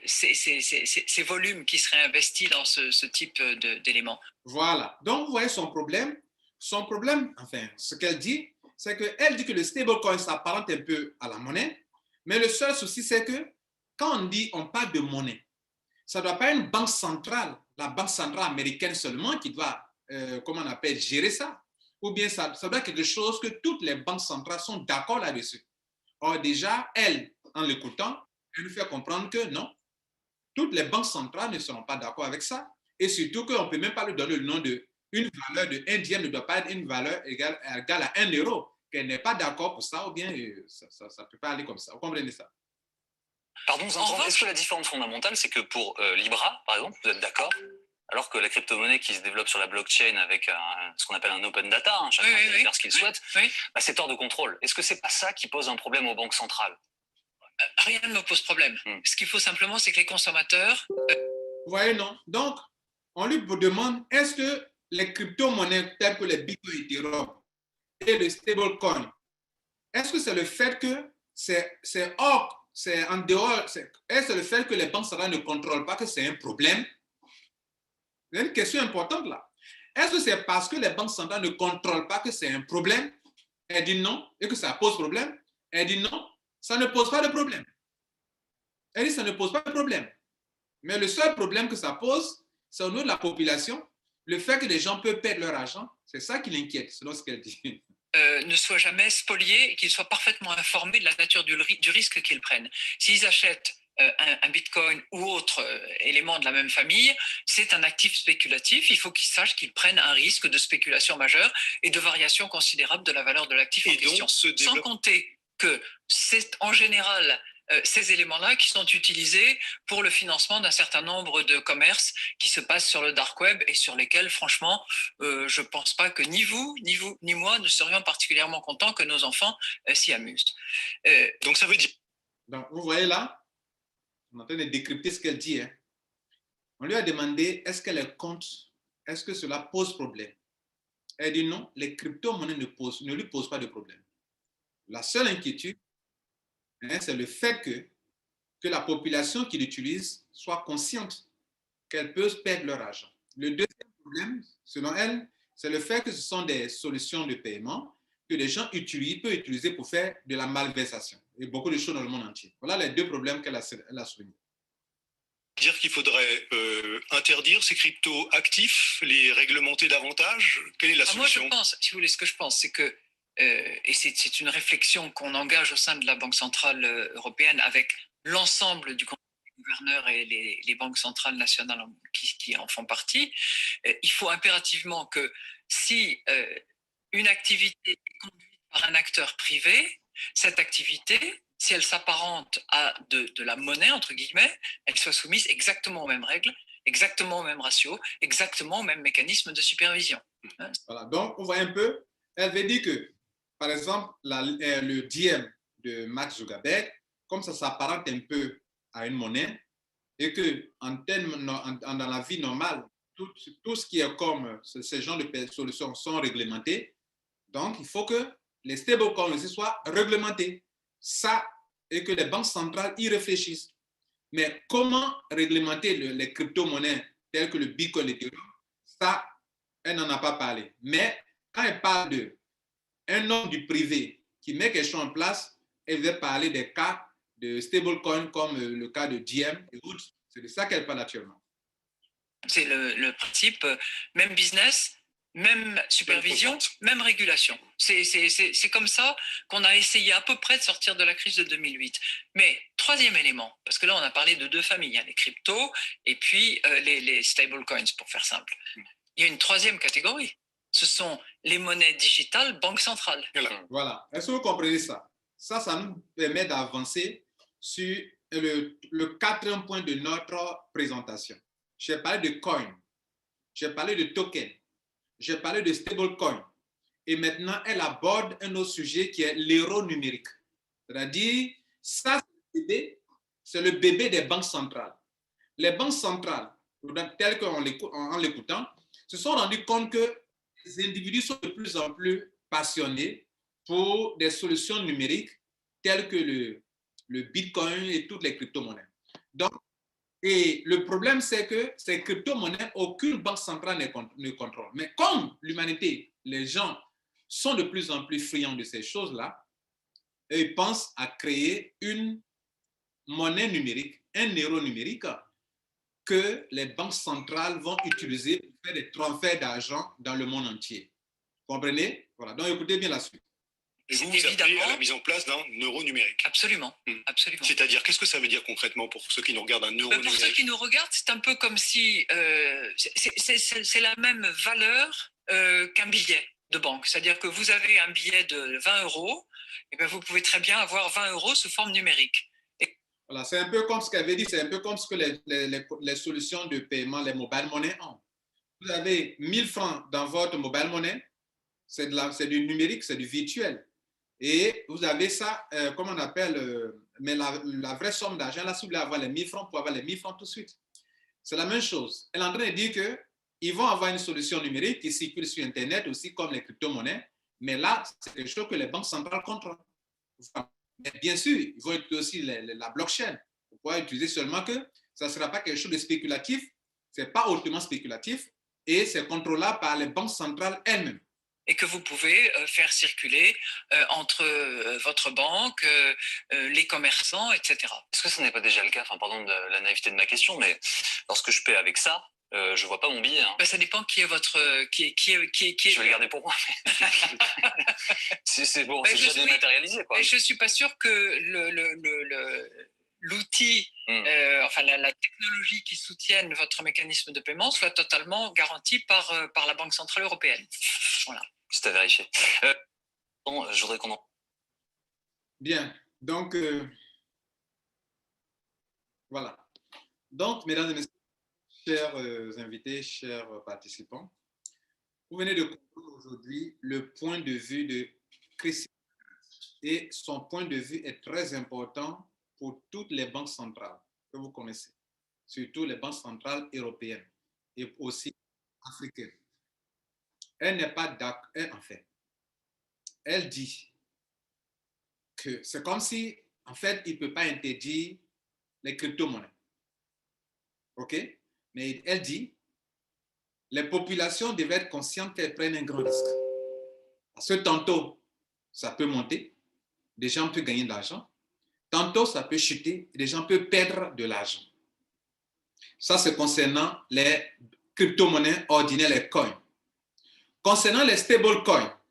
C: ces volumes qui seraient investis dans ce type d'éléments.
A: Voilà. Donc, vous voyez son problème. Son problème, enfin, ce qu'elle dit, c'est qu'elle dit que le stablecoin s'apparente un peu à la monnaie, mais le seul souci, c'est que quand on parle de monnaie, ça ne doit pas être une banque centrale, la banque centrale américaine seulement qui doit, comment on appelle, gérer ça. Ou bien ça doit être quelque chose que toutes les banques centrales sont d'accord là-dessus. Or, déjà, elle, en l'écoutant, elle nous fait comprendre que non, toutes les banques centrales ne seront pas d'accord avec ça. Et surtout qu'on ne peut même pas lui donner le nom une valeur de 1 diem ne doit pas être une valeur égale à €1, qu'elle n'est pas d'accord pour ça, ou bien ça ne peut pas aller comme ça. Vous comprenez ça?
D: Pardon, est-ce que la différence fondamentale, c'est que pour Libra, par exemple, vous êtes d'accord, alors que la crypto-monnaie qui se développe sur la blockchain avec ce qu'on appelle un open data, chacun peut faire ce qu'il souhaite, bah, c'est hors de contrôle. Est-ce que c'est pas ça qui pose un problème aux banques centrales?
C: Rien ne me pose problème. Ce qu'il faut simplement, c'est que les consommateurs...
A: Vous voyez, non? Donc, on lui demande, est-ce que les crypto-monnaies telles que les Bitcoin, Ethereum et le stablecoin, est-ce que c'est le fait que c'est en dehors, est-ce que c'est le fait que les banques centrales ne contrôlent pas que c'est un problème? C'est une question importante là. Est-ce que c'est parce que les banques centrales ne contrôlent pas que c'est un problème? Elle dit non, et que ça pose problème. Elle dit non, ça ne pose pas de problème. Elle dit ça ne pose pas de problème. Mais le seul problème que ça pose, c'est au niveau de la population, le fait que les gens peuvent perdre leur argent, c'est ça qui l'inquiète, selon ce qu'elle dit.
C: Ne soient jamais spoliés et qu'ils soient parfaitement informés de la nature du risque qu'ils prennent. S'ils achètent un bitcoin ou autre élément de la même famille, c'est un actif spéculatif. Il faut qu'ils sachent qu'ils prennent un risque de spéculation majeure et de variation considérable de la valeur de l'actif en question. Sans compter que c'est en général ces éléments-là qui sont utilisés pour le financement d'un certain nombre de commerces qui se passent sur le dark web et sur lesquels, franchement, je ne pense pas que ni vous, ni moi ne serions particulièrement contents que nos enfants s'y amusent.
B: Donc ça veut dire...
A: Donc, vous voyez là, on est en train de décrypter ce qu'elle dit. Hein. On lui a demandé, est-ce qu'elle est contre, est-ce que cela pose problème? Elle dit non, les crypto-monnaies ne lui posent pas de problème. La seule inquiétude, c'est le fait que la population qui l'utilise soit consciente qu'elle peut perdre leur argent. Le deuxième problème, selon elle, c'est le fait que ce sont des solutions de paiement que les gens peuvent utiliser pour faire de la malversation et beaucoup de choses dans le monde entier. Voilà les deux problèmes qu'elle a soulignés.
B: Dire qu'il faudrait interdire ces crypto-actifs, les réglementer davantage? Quelle est la solution?
C: Moi, je pense, si vous voulez, ce que je pense, c'est que et c'est une réflexion qu'on engage au sein de la Banque centrale européenne avec l'ensemble du Conseil gouverneurs et les banques centrales nationales qui en font partie, il faut impérativement que si une activité est conduite par un acteur privé, cette activité, si elle s'apparente à de la monnaie, entre guillemets, elle soit soumise exactement aux mêmes règles, exactement aux mêmes ratios, exactement aux mêmes mécanismes de supervision.
A: Voilà, donc on voit un peu, elle veut dire que, par exemple, le diem de Mark Zuckerberg, comme ça s'apparente un peu à une monnaie, et que dans la vie normale, tout ce qui est comme ce genre de solutions sont réglementées, donc il faut que les stablecoins aussi soient réglementés. Ça, et que les banques centrales y réfléchissent. Mais comment réglementer les crypto-monnaies telles que le Bitcoin et l'Ethereum, ça, elle n'en a pas parlé. Mais quand elle parle d'un homme du privé qui met quelque chose en place, elle veut parler des cas de stablecoin comme le cas de Diem et autres. C'est de ça qu'elle parle actuellement.
C: C'est le principe, même business, même supervision, même régulation. C'est comme ça qu'on a essayé à peu près de sortir de la crise de 2008. Mais troisième élément, parce que là on a parlé de deux familles, les cryptos et puis les stablecoins, pour faire simple. Il y a une troisième catégorie. Ce sont les monnaies digitales banque centrale.
A: Voilà. Est-ce que vous comprenez ça? Ça nous permet d'avancer sur le quatrième point de notre présentation. J'ai parlé de coin, j'ai parlé de token, j'ai parlé de stablecoin. Et maintenant, elle aborde un autre sujet qui est l'euro numérique. C'est-à-dire, ça, c'est le bébé des banques centrales. Les banques centrales, telles qu'en l'écoutant, se sont rendues compte que les individus sont de plus en plus passionnés pour des solutions numériques telles que le Bitcoin et toutes les crypto-monnaies. Donc, et le problème, c'est que ces crypto-monnaies, aucune banque centrale ne contrôle. Mais comme l'humanité, les gens sont de plus en plus friands de ces choses-là, ils pensent à créer une monnaie numérique, un euro numérique, que les banques centrales vont utiliser pour faire des transferts d'argent dans le monde entier. Vous comprenez? Voilà, donc écoutez bien la suite.
B: Et vous appelez à la mise en place d'un euro numérique.
C: Absolument, absolument.
B: C'est-à-dire, qu'est-ce que ça veut dire concrètement pour ceux qui nous regardent, un euro numérique?
C: Pour ceux qui nous regardent, c'est un peu comme si c'est la même valeur qu'un billet de banque. C'est-à-dire que vous avez un billet de 20 €, et bien vous pouvez très bien avoir 20 € sous forme numérique.
A: Voilà, c'est un peu comme ce qu'elle avait dit, c'est un peu comme ce que les solutions de paiement, les mobile money ont. Vous avez 1000 francs dans votre mobile money, c'est du numérique, c'est du virtuel. Et vous avez ça, comment on appelle, mais la vraie somme d'argent, là, si vous voulez avoir les 1000 francs, pour avoir les 1000 francs tout de suite. C'est la même chose. Elle est en train de dire qu'ils vont avoir une solution numérique qui circule sur Internet aussi, comme les crypto-monnaies, mais là, c'est quelque chose que les banques centrales contrôlent. Mais bien sûr, ils vont utiliser aussi la blockchain pour pouvoir utiliser seulement que ça ne sera pas quelque chose de spéculatif, ce n'est pas hautement spéculatif et c'est contrôlable par les banques centrales elles-mêmes.
C: Et que vous pouvez faire circuler entre votre banque, les commerçants, etc.
D: Est-ce que ce n'est pas déjà le cas, enfin, pardon de la naïveté de ma question, mais lorsque je paie avec ça, je ne vois pas mon billet. Hein.
C: Ben, ça dépend qui est votre...
D: Je vais le garder pour moi. C'est bon, c'est déjà dématérialisé. Quoi.
C: Je ne suis pas sûr que l'outil, enfin la technologie qui soutienne votre mécanisme de paiement soit totalement garantie par la Banque Centrale Européenne. Voilà.
D: C'est à vérifier. Bon, je voudrais qu'on en...
A: Bien, donc voilà. Donc, mesdames et messieurs, chers invités, chers participants, vous venez de comprendre aujourd'hui le point de vue de Christine et son point de vue est très important pour toutes les banques centrales que vous connaissez, surtout les banques centrales européennes et aussi africaines. Elle n'est pas d'accord, en fait. Elle dit que c'est comme si, en fait, il ne peut pas interdire les crypto-monnaies. OK? Mais elle dit, les populations devaient être conscientes qu'elles prennent un grand risque. Parce que tantôt, ça peut monter, des gens peuvent gagner de l'argent. Tantôt, ça peut chuter, des gens peuvent perdre de l'argent. Ça, c'est concernant les crypto-monnaies ordinaires, les coins. Concernant les stablecoins,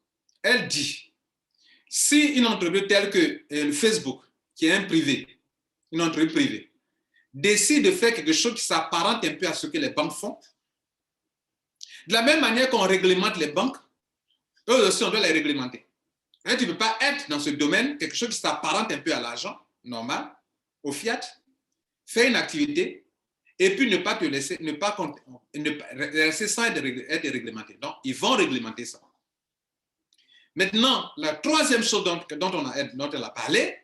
A: elle dit, si une entreprise telle que Facebook, qui est un privé, une entreprise privée, décide de faire quelque chose qui s'apparente un peu à ce que les banques font, de la même manière qu'on réglemente les banques, eux aussi, on doit les réglementer. Et tu ne peux pas être dans ce domaine, quelque chose qui s'apparente un peu à l'argent normal, au fiat, faire une activité, et puis ne pas te laisser, ne pas laisser sans être réglementé. Donc, ils vont réglementer ça. Maintenant, la troisième chose dont elle a parlé,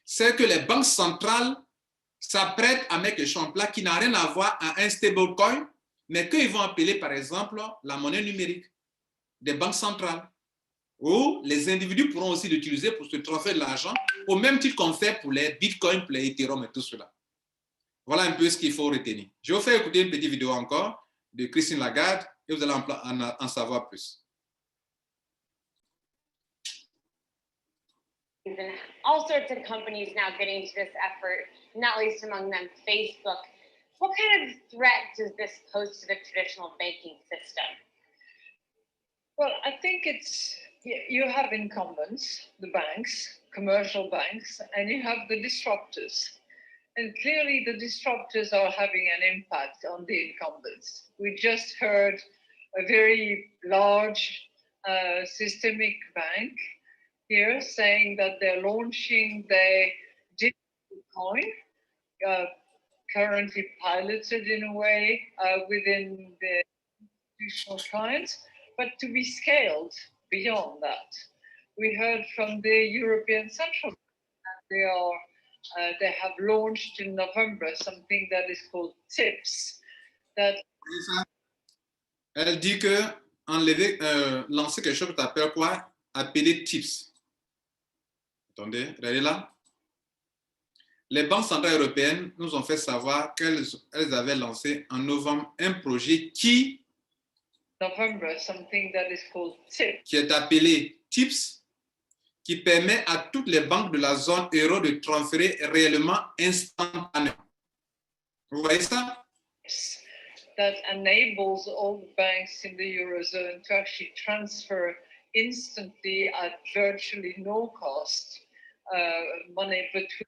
A: c'est que les banques centrales s'apprêtent à mettre quelque chose en place qui n'a rien à voir à un stablecoin, mais qu'ils vont appeler, par exemple, la monnaie numérique des banques centrales, où les individus pourront aussi l'utiliser pour se transférer de l'argent, au même titre qu'on fait pour les bitcoins, pour les Ethereum et tout cela. Voilà un peu ce qu'il faut retenir. Je vais vous faire écouter une petite vidéo encore de Christine Lagarde et vous allez en savoir plus.
E: And all sorts of companies now getting to this effort, not least among them Facebook. What kind of threat does this pose to the traditional banking system?
F: Well, I think it's, you have incumbents, the banks, commercial banks, and you have the disruptors. And clearly the disruptors are having an impact on the incumbents. We just heard a very large systemic bank here saying that they're launching their digital coin, currently piloted in a way within the institutional clients, but to be scaled beyond that. We heard from the European Central Bank that they have launched in November something that is called TIPS. That
A: Elle dit que lancer quelque chose que tu appelles quoi? Appeler TIPS. Attendez, regardez là. Les banques centrales européennes nous ont fait savoir qu'elles avaient lancé en novembre un projet qui est appelé TIPS, qui permet à toutes les banques de la zone euro de transférer réellement instantanément. Vous voyez ça?
F: That enables all the banks in the Eurozone to actually transfer instantly at virtually no cost money between.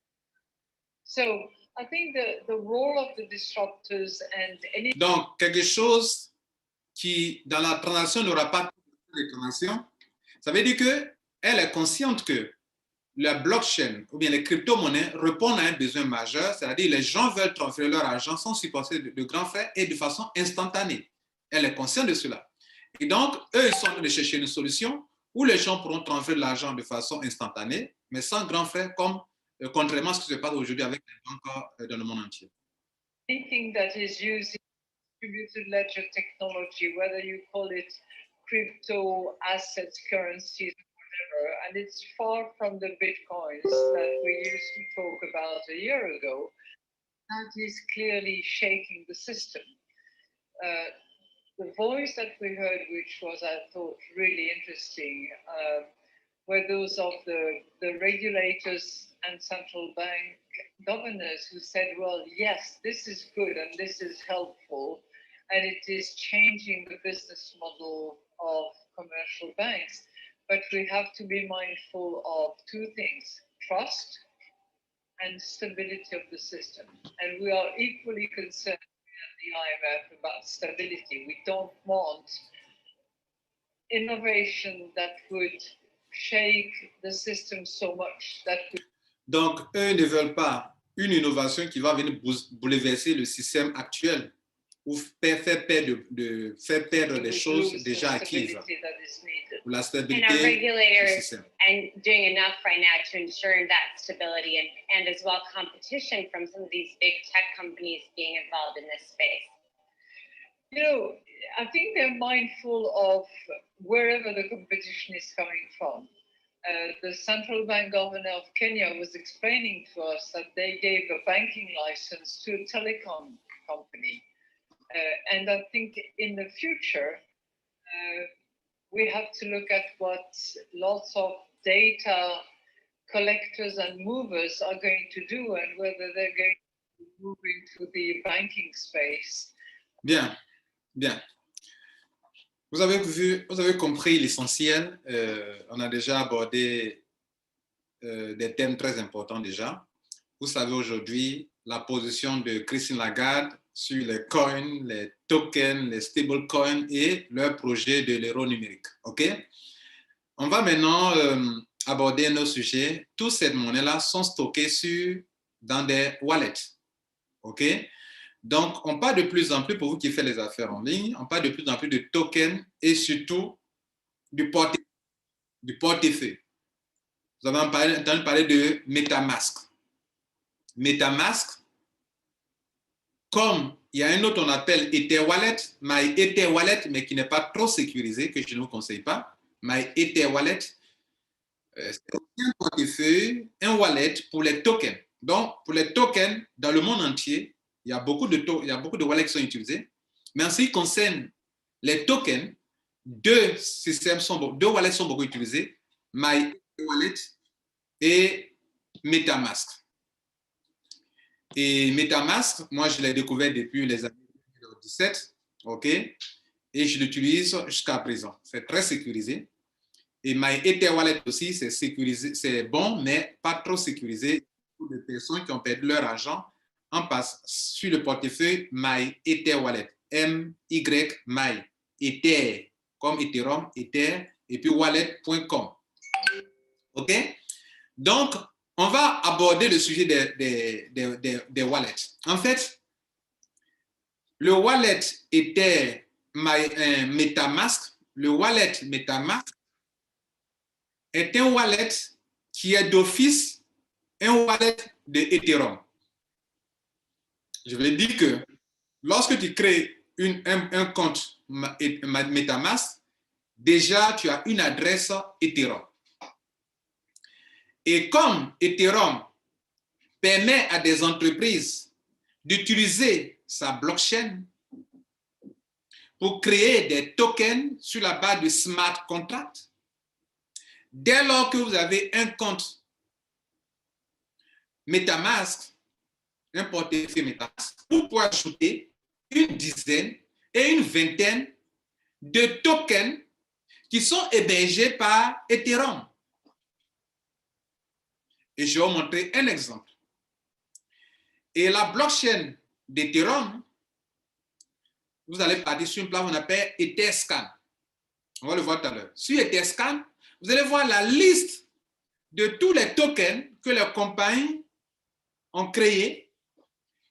F: So I think the role of the disruptors and any.
A: Donc, quelque chose qui, dans la transaction, n'aura pas de transaction, ça veut dire qu'elle est consciente que la blockchain ou bien les crypto-monnaies répondent à un besoin majeur, c'est-à-dire les gens veulent transférer leur argent sans supporter de grands frais et de façon instantanée. Elle est consciente de cela. Et donc, eux, ils sont en train de chercher une solution où les gens pourront transférer l'argent de façon instantanée, mais sans grands frais, comme contrairement à ce qui se passe aujourd'hui avec les banques dans le monde entier.
F: Anything that is using distributed ledger technology, whether you call it crypto, assets, currencies, whatever, and it's far from the bitcoins that we used to talk about a year ago, that is clearly shaking the system. The voice that we heard, which was, I thought, really interesting, were those of the regulators and central bank governors who said, well, yes, this is good and this is helpful, and it is changing the business model of commercial banks. But we have to be mindful of two things, trust and stability of the system. And we are equally concerned at the IMF about stability. We don't want innovation that would shake the system so much that we...
A: Donc, eux ne veulent pas une innovation qui va venir bouleverser le système actuel ou faire perdre des choses déjà acquises. La stabilité du système.
E: And doing enough right now to ensure that stability and as well competition from some of these big tech companies being involved in this space.
F: You know, I think they're mindful of wherever the competition is coming from. The central bank governor of Kenya was explaining to us that they gave a banking license to a telecom company. And I think in the future, we have to look at what lots of data collectors and movers are going to do and whether they're going to move into the banking space.
A: Bien, bien. Vous avez compris l'essentiel. On a déjà abordé des thèmes très importants déjà. Vous savez aujourd'hui la position de Christine Lagarde sur les coins, les tokens, les stablecoins et leur projet de l'euro numérique. OK? On va maintenant aborder un autre sujet. Toutes ces monnaies-là sont stockées dans des wallets. OK? Donc, on parle de plus en plus, pour vous qui faites les affaires en ligne, on parle de plus en plus de tokens et surtout du portefeuille. Vous avez entendu parler de MetaMask. MetaMask, comme il y a un autre qu'on appelle EtherWallet, MyEtherWallet, mais qui n'est pas trop sécurisé, que je ne vous conseille pas. MyEtherWallet, c'est un portefeuille, un wallet pour les tokens. Donc, pour les tokens, dans le monde entier, il y a beaucoup de wallets qui sont utilisés. Mais en ce qui concerne les tokens, deux wallets sont beaucoup utilisés, MyEtherWallet et MetaMask. Et MetaMask, moi, je l'ai découvert depuis les années 2017, OK? Et je l'utilise jusqu'à présent. C'est très sécurisé. Et MyEtherWallet aussi, c'est sécurisé, c'est bon, mais pas trop sécurisé pour les personnes qui ont perdu leur argent en passe sur le portefeuille MyEtherWallet. M-Y-My. Ether, comme Ethereum, Ether, et puis wallet.com. OK? Donc, on va aborder le sujet des wallets. En fait, le wallet Ether MetaMask, le wallet MetaMask est un wallet qui est d'office un wallet de Ethereum. Je vais dire que lorsque tu crées un compte MetaMask, déjà tu as une adresse Ethereum. Et comme Ethereum permet à des entreprises d'utiliser sa blockchain pour créer des tokens sur la base de smart contracts, dès lors que vous avez un compte MetaMask, un portefeuille MetaMask, vous pouvez ajouter une dizaine et une vingtaine de tokens qui sont hébergés par Ethereum. Et je vais vous montrer un exemple. Et la blockchain d'Ethereum, vous allez partir sur une plateforme qu'on appelle Etherscan. On va le voir tout à l'heure. Sur Etherscan, vous allez voir la liste de tous les tokens que les compagnies ont créés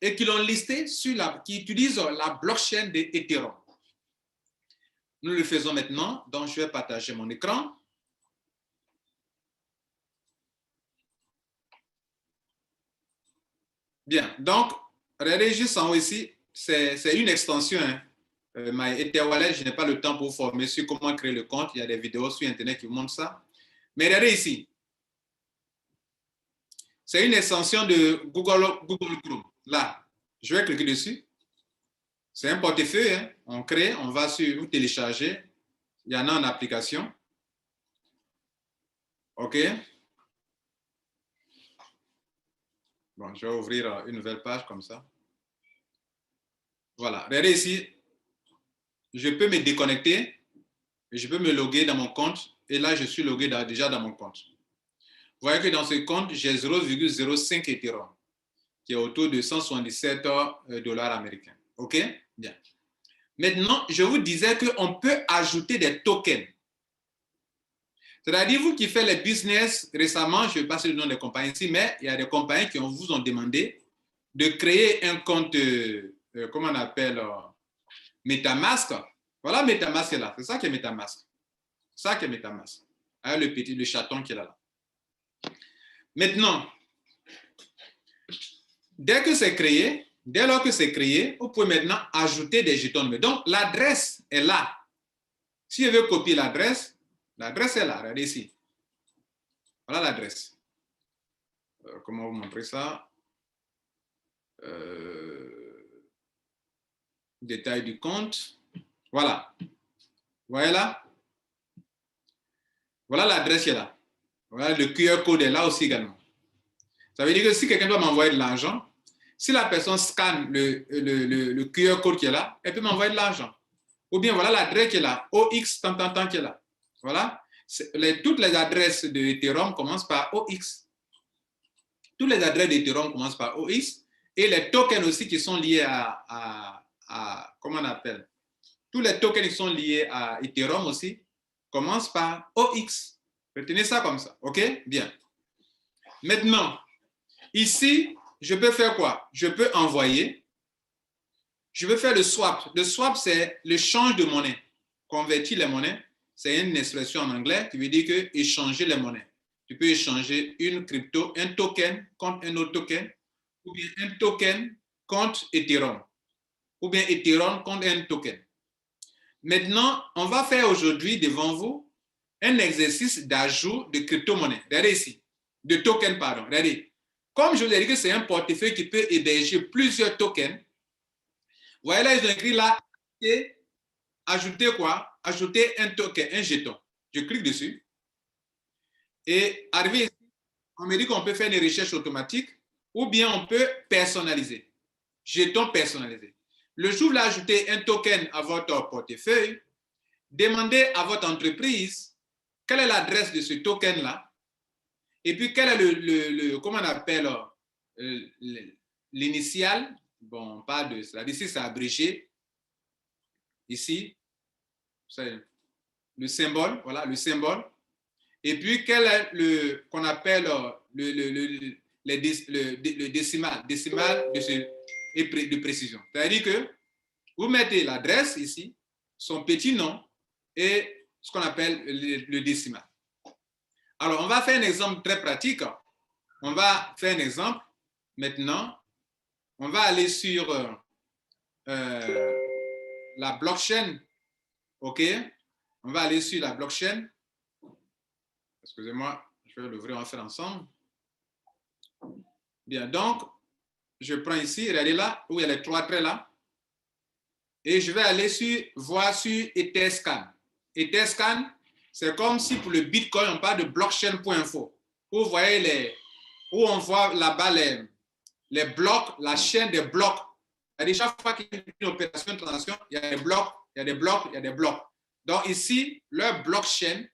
A: et qui l'ont listé qui utilisent la blockchain d'Ethereum. Nous le faisons maintenant, donc je vais partager mon écran. Bien, donc, regardez juste en haut ici, c'est une extension. Hein. MyEtherWallet, je n'ai pas le temps pour vous former sur comment créer le compte. Il y a des vidéos sur Internet qui vous montrent ça. Mais regardez ici. C'est une extension de Google Chrome. Là, je vais cliquer dessus. C'est un portefeuille. Hein. On crée, on va sur vous télécharger. Il y en a en application. OK. Bon, je vais ouvrir une nouvelle page comme ça. Voilà, regardez ici, je peux me déconnecter, et je peux me loguer dans mon compte, et là, je suis logué déjà dans mon compte. Vous voyez que dans ce compte, j'ai 0,05 Ethereum, qui est autour de 177 $ américains. OK? Bien. Maintenant, je vous disais qu'on peut ajouter des tokens. C'est-à-dire, vous qui faites les business, récemment, je ne vais pas passer le nom des compagnies ici, mais il y a des compagnies qui vous ont demandé de créer un compte, comment on appelle, MetaMask. Voilà MetaMask est là. C'est ça qui est MetaMask. C'est ça qui est MetaMask. Avec le chaton qui est là. Maintenant, dès lors que c'est créé, vous pouvez maintenant ajouter des jetons. Donc, l'adresse est là. Si je veux copier l'adresse est là, regardez ici. Voilà l'adresse. Comment vous montrer ça? Détail du compte. Voilà. Vous voyez là? Voilà l'adresse qui est là. Voilà, le QR code est là aussi également. Ça veut dire que si quelqu'un doit m'envoyer de l'argent, si la personne scanne le QR code qui est là, elle peut m'envoyer de l'argent. Ou bien voilà l'adresse qui est là, OX tant qui est là. Voilà. Toutes les adresses de Ethereum commencent par OX. Toutes les adresses d'Ethereum commencent par OX. et les tokens aussi qui sont liés comment on appelle, tous les tokens qui sont liés à Ethereum aussi commencent par OX. Retenez ça comme ça, ok? Bien. Maintenant, ici, je peux faire quoi? Je peux envoyer. Je peux faire le swap. Le swap, c'est le change de monnaie. Convertir les monnaies, c'est une expression en anglais qui veut dire que échanger les monnaies. Tu peux échanger une crypto, un token contre un autre token, ou bien un token contre Ethereum, ou bien Ethereum contre un token. Maintenant, on va faire aujourd'hui devant vous un exercice d'ajout de crypto-monnaie. Regardez ici, de token, pardon. Regardez. Comme je vous ai dit que c'est un portefeuille qui peut héberger plusieurs tokens, vous voyez là, ils ont écrit là, ajouter quoi? Ajouter un token, un jeton. Je clique dessus. Et arrivé ici, on me dit qu'on peut faire une recherche automatique ou bien on peut personnaliser. Jeton personnalisé. Le jour où vous ajoutez un token à votre portefeuille, demandez à votre entreprise quelle est l'adresse de ce token-là et puis quel est comment on appelle l'initial. Bon, on parle de cela. Ici, c'est abrégé. Ici, c'est le symbole. Voilà, le symbole. Et puis, quel est le qu'on appelle le décimal de précision. C'est-à-dire que vous mettez l'adresse ici, son petit nom et ce qu'on appelle le décimal. Alors, on va faire un exemple très pratique. On va faire un exemple maintenant. On va aller sur la blockchain. OK? On va aller sur la blockchain. Excusez-moi, je vais l'ouvrir, on va faire ensemble. Bien, donc, je prends ici, regardez là, où il y a les trois traits là. Et je vais aller voir sur Etherscan. Etherscan, c'est comme si pour le Bitcoin, on parle de blockchain.info. Où vous voyez où on voit là-bas les blocs, la chaîne des blocs. C'est-à-dire, chaque fois qu'il y a une opération de transaction, il y a des blocs, il y a des blocs, il y a des blocs. Donc ici, leur blockchain,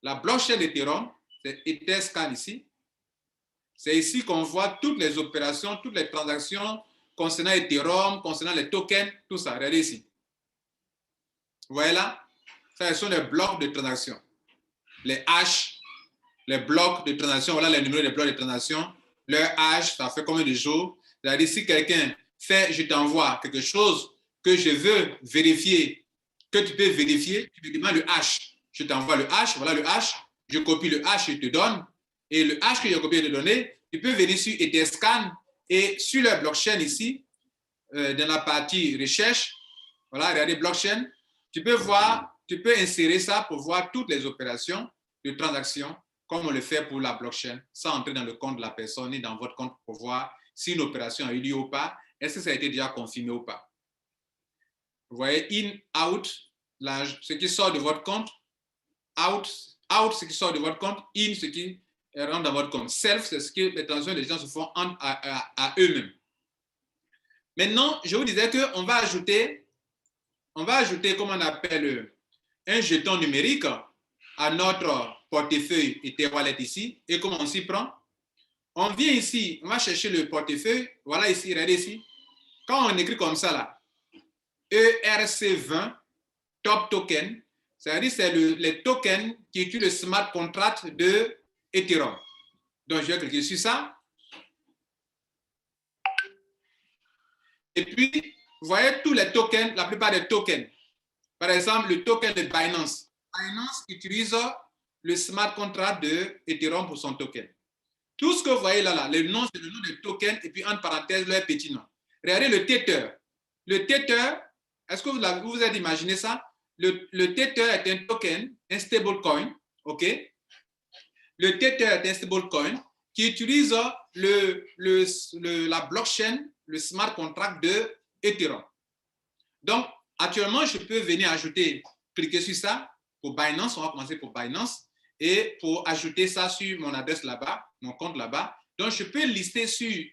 A: la blockchain d'Ethereum, c'est Etherscan ici. C'est ici qu'on voit toutes les opérations, toutes les transactions concernant Ethereum, concernant les tokens, tout ça. Regardez ici. Vous voyez là? Ce sont les blocs de transaction. Les hash, les blocs de transaction, voilà les numéros des blocs de transaction. Leur hash, ça fait combien de jours? C'est-à-dire, si quelqu'un fait, je t'envoie quelque chose que je veux vérifier, que tu peux vérifier, tu me demandes le hash. Je t'envoie le hash, voilà le hash. Je copie le hash, je te donne. Et le hash que j'ai copié de donner, tu peux venir sur Etherscan et sur la blockchain ici, dans la partie recherche, voilà, regardez blockchain, tu peux voir, tu peux insérer ça pour voir toutes les opérations de transaction comme on le fait pour la blockchain, sans entrer dans le compte de la personne ni dans votre compte pour voir si une opération a eu lieu ou pas, est-ce que ça a été déjà confirmé ou pas. Vous voyez, in, out, ce qui sort de votre compte, out, ce qui sort de votre compte, in, ce qui rentre dans votre compte. Self, c'est ce que les transactions des gens se font à eux-mêmes. Maintenant, je vous disais qu'on va ajouter, comme on appelle, un jeton numérique à notre portefeuille Etherwallet ici. Et comment on s'y prend? On vient ici, on va chercher le portefeuille. Voilà ici, regardez ici. Quand on écrit comme ça là, ERC20 Top Token, c'est-à-dire c'est les tokens qui utilisent le smart contract de Ethereum. Donc, je vais cliquer sur ça. Et puis, vous voyez tous les tokens, la plupart des tokens. Par exemple, le token de Binance. Binance utilise le smart contract de Ethereum pour son token. Tout ce que vous voyez là, le nom, c'est le nom du token et puis entre parenthèses, leur petit nom. Regardez le Tether. Le Tether, est-ce que vous vous êtes imaginé ça? Le Tether est un token, un stablecoin, OK? Le Tether est un stablecoin qui utilise la blockchain, le smart contract de Ethereum. Donc, actuellement, je peux venir ajouter, cliquer sur ça pour Binance. On va commencer pour Binance et pour ajouter ça sur mon adresse là-bas, mon compte là-bas. Donc, je peux lister sur,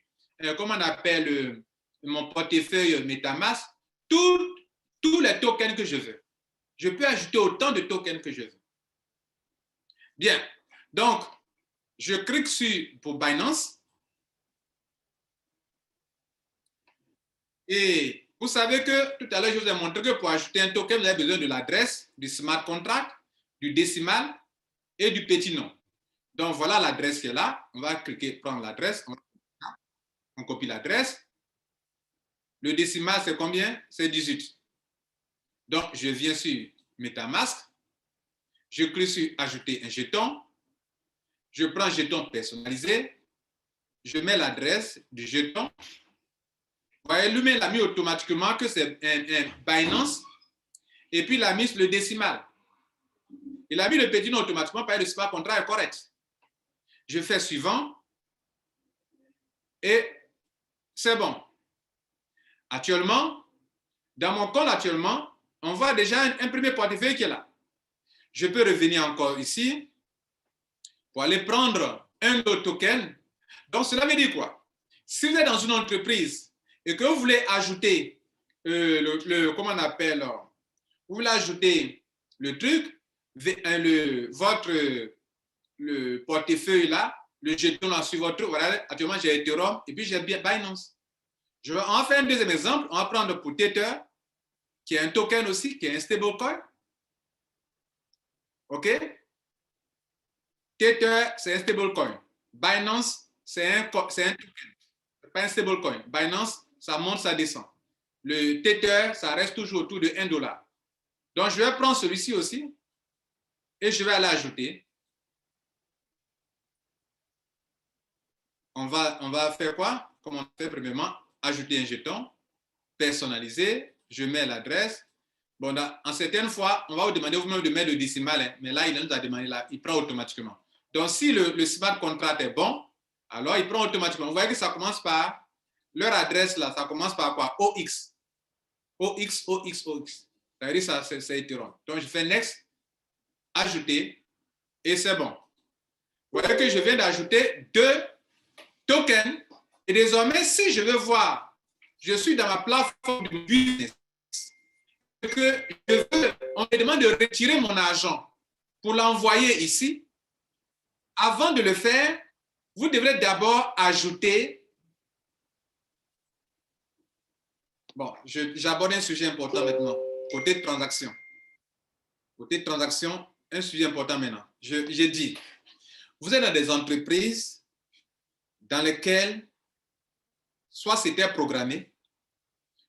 A: comment on appelle, mon portefeuille MetaMask, tous les tokens que je veux. Je peux ajouter autant de tokens que je veux. Bien. Donc, je clique pour Binance. Et vous savez que tout à l'heure, je vous ai montré que pour ajouter un token, vous avez besoin de l'adresse, du smart contract, du décimal et du petit nom. Donc, voilà l'adresse qui est là. On va cliquer, prendre l'adresse. On copie l'adresse. Le décimal, c'est combien? C'est 18. Donc, je viens sur MetaMask. Je clique sur ajouter un jeton. Je prends un jeton personnalisé. Je mets l'adresse du jeton. Vous voyez, lui-même l'a mis automatiquement que c'est un Binance. Et puis, il a mis le décimal. Il a mis le petit nom automatiquement parce que le smart contract est correct. Je fais suivant. Et c'est bon. Actuellement, dans mon compte actuellement, on voit déjà un premier portefeuille qui est là. Je peux revenir encore ici pour aller prendre un autre token. Donc, cela veut dire quoi? Si vous êtes dans une entreprise et que vous voulez ajouter comment on appelle, vous voulez ajouter le truc, le portefeuille là, le jeton là sur votre, voilà, actuellement j'ai Ethereum et puis j'ai Binance. On va faire un deuxième exemple, on va prendre pour Tether, qui est un token aussi, qui est un stablecoin. OK? Tether, c'est un stablecoin. Binance, c'est un token. C'est pas un stablecoin. Binance, ça monte, ça descend. Le Tether, ça reste toujours autour de $1. Donc, je vais prendre celui-ci aussi et je vais aller ajouter. On va faire quoi? Comme on fait premièrement, ajouter un jeton, personnalisé, je mets l'adresse. Bon, en certaines fois, on va vous demander vous-même de mettre le décimal, hein, mais là, il nous a demandé, là, il prend automatiquement. Donc, si le smart contract est bon, alors il prend automatiquement. Vous voyez que ça commence par, leur adresse là, ça commence par quoi? OX. OX, OX, OX. Ça veut dire ça, c'est Ethereum. Donc, je fais Next, ajouter, et c'est bon. Vous voyez que je viens d'ajouter 2 tokens. Et désormais, si je veux voir, je suis dans ma plateforme de business, que on me demande de retirer mon argent pour l'envoyer ici. Avant de le faire, vous devrez d'abord ajouter. Bon, j'aborde un sujet important maintenant, côté transaction. Côté transaction, un sujet important maintenant. J'ai dit, vous êtes dans des entreprises dans lesquelles soit c'était programmé,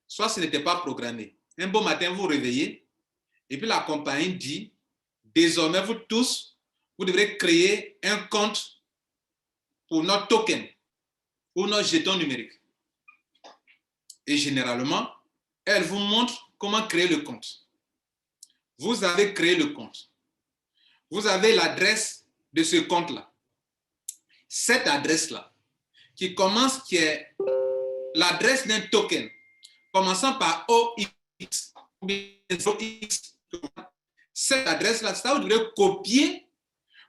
A: soit ce n'était pas programmé. Un beau matin, vous vous réveillez, et puis la compagnie dit, désormais, vous tous, vous devrez créer un compte pour notre token ou notre jeton numérique. Et généralement, elle vous montre comment créer le compte. Vous avez créé le compte. Vous avez l'adresse de ce compte-là. Cette adresse-là, qui est l'adresse d'un token, commençant par OX, cette adresse-là, ça vous devez copier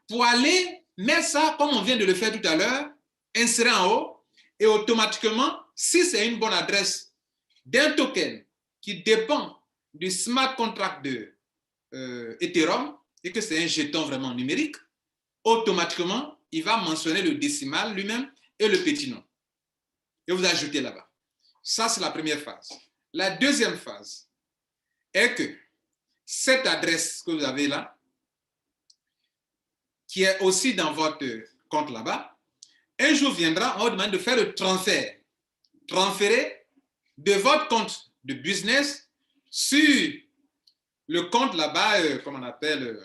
A: pour aller mettre ça, comme on vient de le faire tout à l'heure, insérer en haut, et automatiquement, si c'est une bonne adresse d'un token qui dépend du smart contract de Ethereum, et que c'est un jeton vraiment numérique, automatiquement, il va mentionner le décimal lui-même et le petit nom. Et vous ajoutez là-bas. Ça, c'est la première phase. La deuxième phase est que cette adresse que vous avez là, qui est aussi dans votre compte là-bas, un jour viendra, on vous demande de faire le transfert. Transférer de votre compte de business sur le compte là-bas, comment on appelle,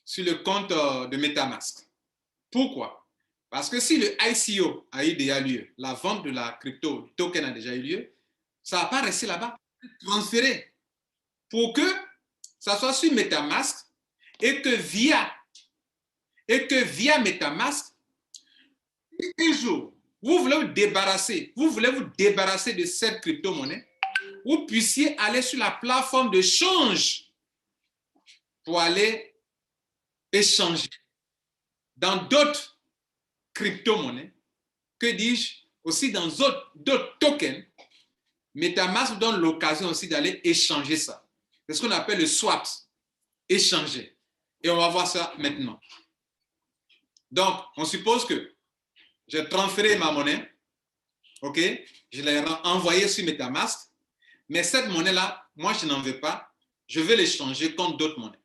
A: sur le compte de MetaMask. Pourquoi? Parce que si le ICO a eu déjà lieu, la vente de la crypto, le token a déjà eu lieu, ça ne va pas rester là-bas. Transférer pour que ça soit sur MetaMask et que via MetaMask, un jour, vous voulez vous débarrasser de cette crypto-monnaie, vous puissiez aller sur la plateforme de change pour aller échanger dans d'autres crypto-monnaies, que dis-je, aussi dans d'autres tokens. MetaMask vous donne l'occasion aussi d'aller échanger ça. C'est ce qu'on appelle le swap, échanger. Et on va voir ça maintenant. Donc, on suppose que j'ai transféré ma monnaie, OK? Je l'ai envoyé sur MetaMask. Mais cette monnaie-là, moi, je n'en veux pas. Je vais l'échanger contre d'autres monnaies.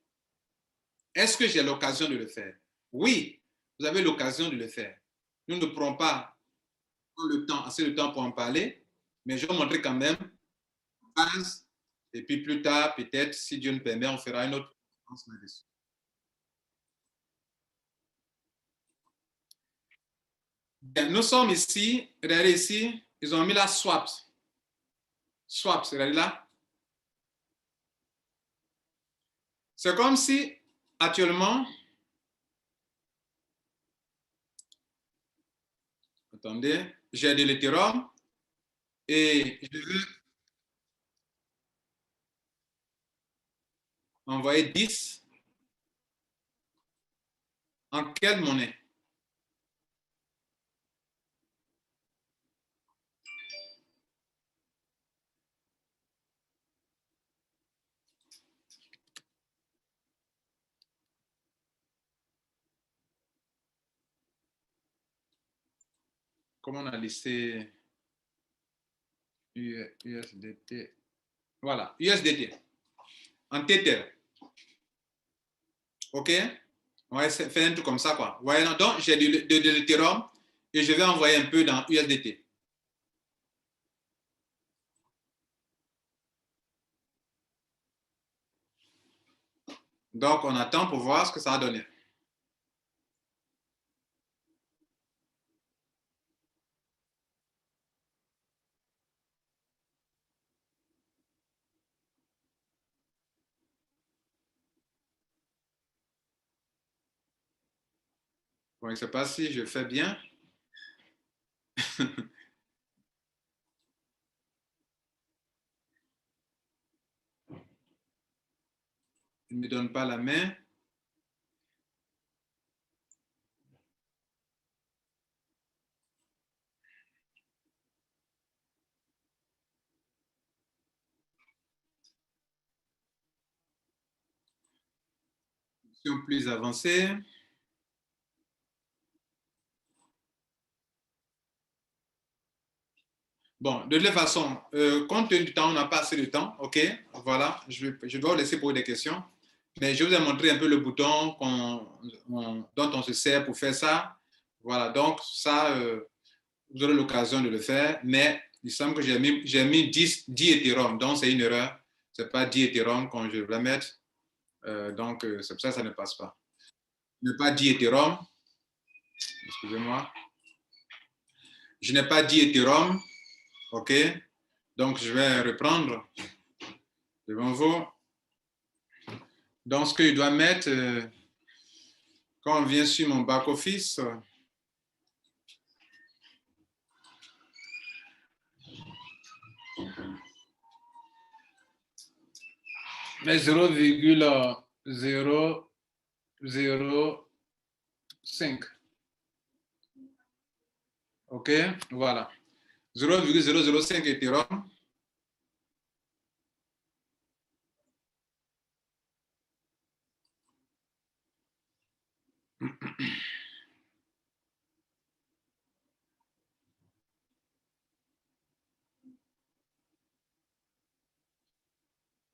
A: Est-ce que j'ai l'occasion de le faire? Oui, vous avez l'occasion de le faire. Nous ne pourrons pas prendre assez de temps pour en parler, mais je vais montrer quand même la base. Et puis plus tard, peut-être, si Dieu nous permet, on fera une autre conférence là-dessus. Bien, nous sommes ici, regardez ici, ils ont mis la swaps. Swaps, regardez là. C'est comme si, actuellement, attendez, j'ai de l'Ethereum et je veux envoyer 10 en quelle monnaie? Comment on a listé USDT? Voilà, USDT en Tether. OK? On va faire un truc comme ça, quoi. Voyez, donc, j'ai de l'Ethereum et je vais envoyer un peu dans USDT. Donc, on attend pour voir ce que ça va donner. Bon, je ne sais pas si je fais bien. Il ne me donne pas la main. Plus avancée. Bon, de toute façon, compte tenu du temps, on n'a pas assez de temps. OK, voilà, je vais vous laisser poser des questions. Mais je vous ai montré un peu le bouton dont on se sert pour faire ça. Voilà, donc ça, vous aurez l'occasion de le faire. Mais il semble que j'ai mis 10 Ethereum, donc c'est une erreur. Ce n'est pas 10 Ethereum quand je vais mettre. Donc, c'est pour ça que ça ne passe pas. Je n'ai pas 10 Ethereum. Excusez-moi. Je n'ai pas 10 Ethereum. OK. Donc, je vais reprendre devant vous. Donc, ce que je dois mettre, quand on vient sur mon back-office, mais 0,005. OK, voilà. 0,005 Ethereum.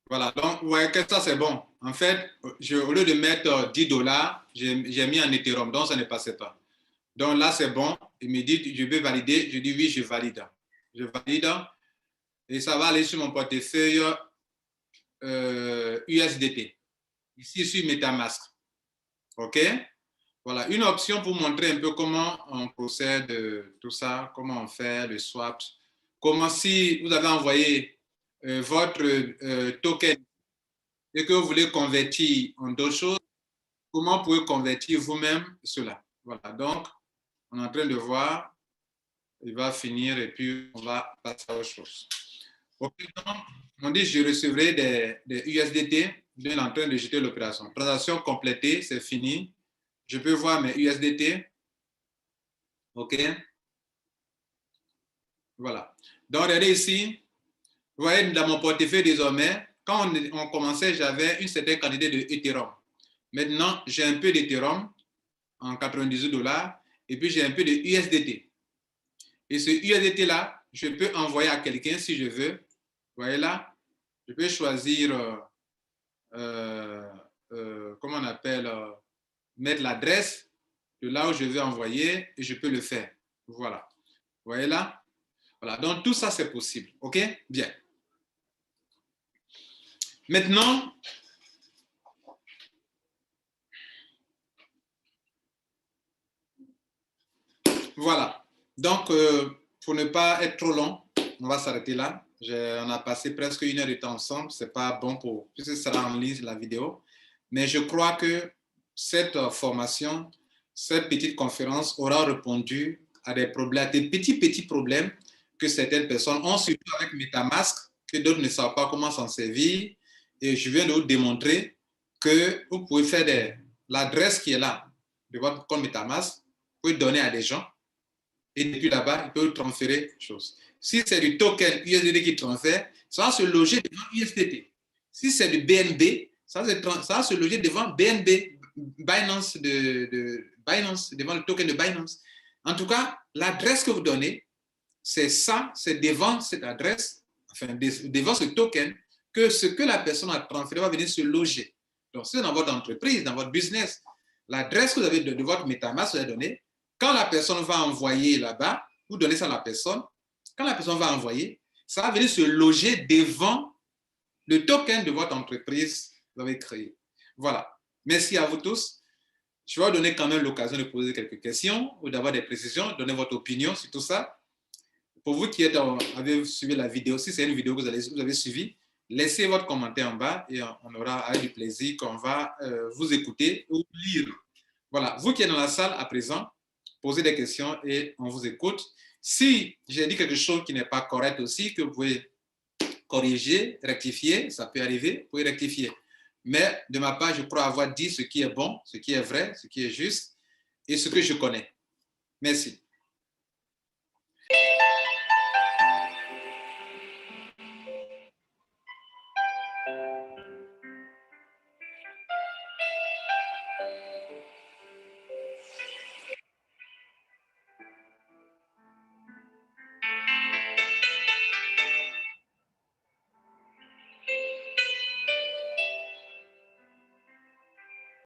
A: Voilà, donc vous voyez que ça c'est bon. En fait, au lieu de mettre 10 $, j'ai mis en Ethereum, donc ça ne passait pas. Donc là c'est bon, il me dit je veux valider, je dis oui, je valide. Je valide et ça va aller sur mon portefeuille USDT, ici sur MetaMask. OK? Voilà, une option pour montrer un peu comment on procède, tout ça, comment on fait le swap. Comment si vous avez envoyé votre token et que vous voulez convertir en d'autres choses, comment vous pouvez convertir vous-même cela. Voilà, donc on est en train de voir, il va finir et puis on va passer à autre chose. OK, donc, on dit je recevrai des USDT, je suis en train de jeter l'opération. Transaction complétée, c'est fini. Je peux voir mes USDT. OK. Voilà. Donc, regardez ici. Vous voyez, dans mon portefeuille désormais, quand on commençait, j'avais une certaine quantité de Ethereum. Maintenant, j'ai un peu d'Ethereum en 98 $ et puis j'ai un peu de USDT. Et ce USDT-là, je peux envoyer à quelqu'un si je veux. Vous voyez là, je peux choisir, comment on appelle, mettre l'adresse de là où je veux envoyer et je peux le faire. Voilà. Vous voyez là? Voilà. Donc, tout ça, c'est possible. OK? Bien. Maintenant, voilà. Donc, pour ne pas être trop long, on va s'arrêter là. On a passé presque 1 heure de temps ensemble. Ce n'est pas bon pour, puisque ce sera en ligne la vidéo. Mais je crois que cette formation, cette petite conférence aura répondu à des problèmes, à des petits problèmes que certaines personnes ont, surtout avec MetaMask, que d'autres ne savent pas comment s'en servir. Et je viens de vous démontrer que vous pouvez faire l'adresse qui est là de votre compte MetaMask, vous pouvez donner à des gens et depuis là-bas, ils peuvent transférer des choses. Si c'est du token USDT qui transfère, ça va se loger devant USDT. Si c'est du BNB, ça va se loger devant BNB, Binance, Binance, devant le token de Binance. En tout cas, l'adresse que vous donnez, c'est ça, c'est devant cette adresse, enfin, devant ce token, que ce que la personne a transféré va venir se loger. Donc, c'est dans votre entreprise, dans votre business. L'adresse que vous avez de votre MetaMask, vous avez donné, quand la personne va envoyer là-bas, vous donnez ça à la personne, quand la personne va envoyer, ça va venir se loger devant le token de votre entreprise que vous avez créé. Voilà. Merci à vous tous. Je vais vous donner quand même l'occasion de poser quelques questions ou d'avoir des précisions, donner votre opinion sur tout ça. Pour vous qui avez suivi la vidéo, si c'est une vidéo que vous avez suivie, laissez votre commentaire en bas et on aura du plaisir qu'on va vous écouter ou lire. Voilà. Vous qui êtes dans la salle à présent, posez des questions et on vous écoute. Si j'ai dit quelque chose qui n'est pas correct aussi, que vous pouvez corriger, rectifier, ça peut arriver, vous pouvez rectifier. Mais de ma part, je crois avoir dit ce qui est bon, ce qui est vrai, ce qui est juste et ce que je connais. Merci.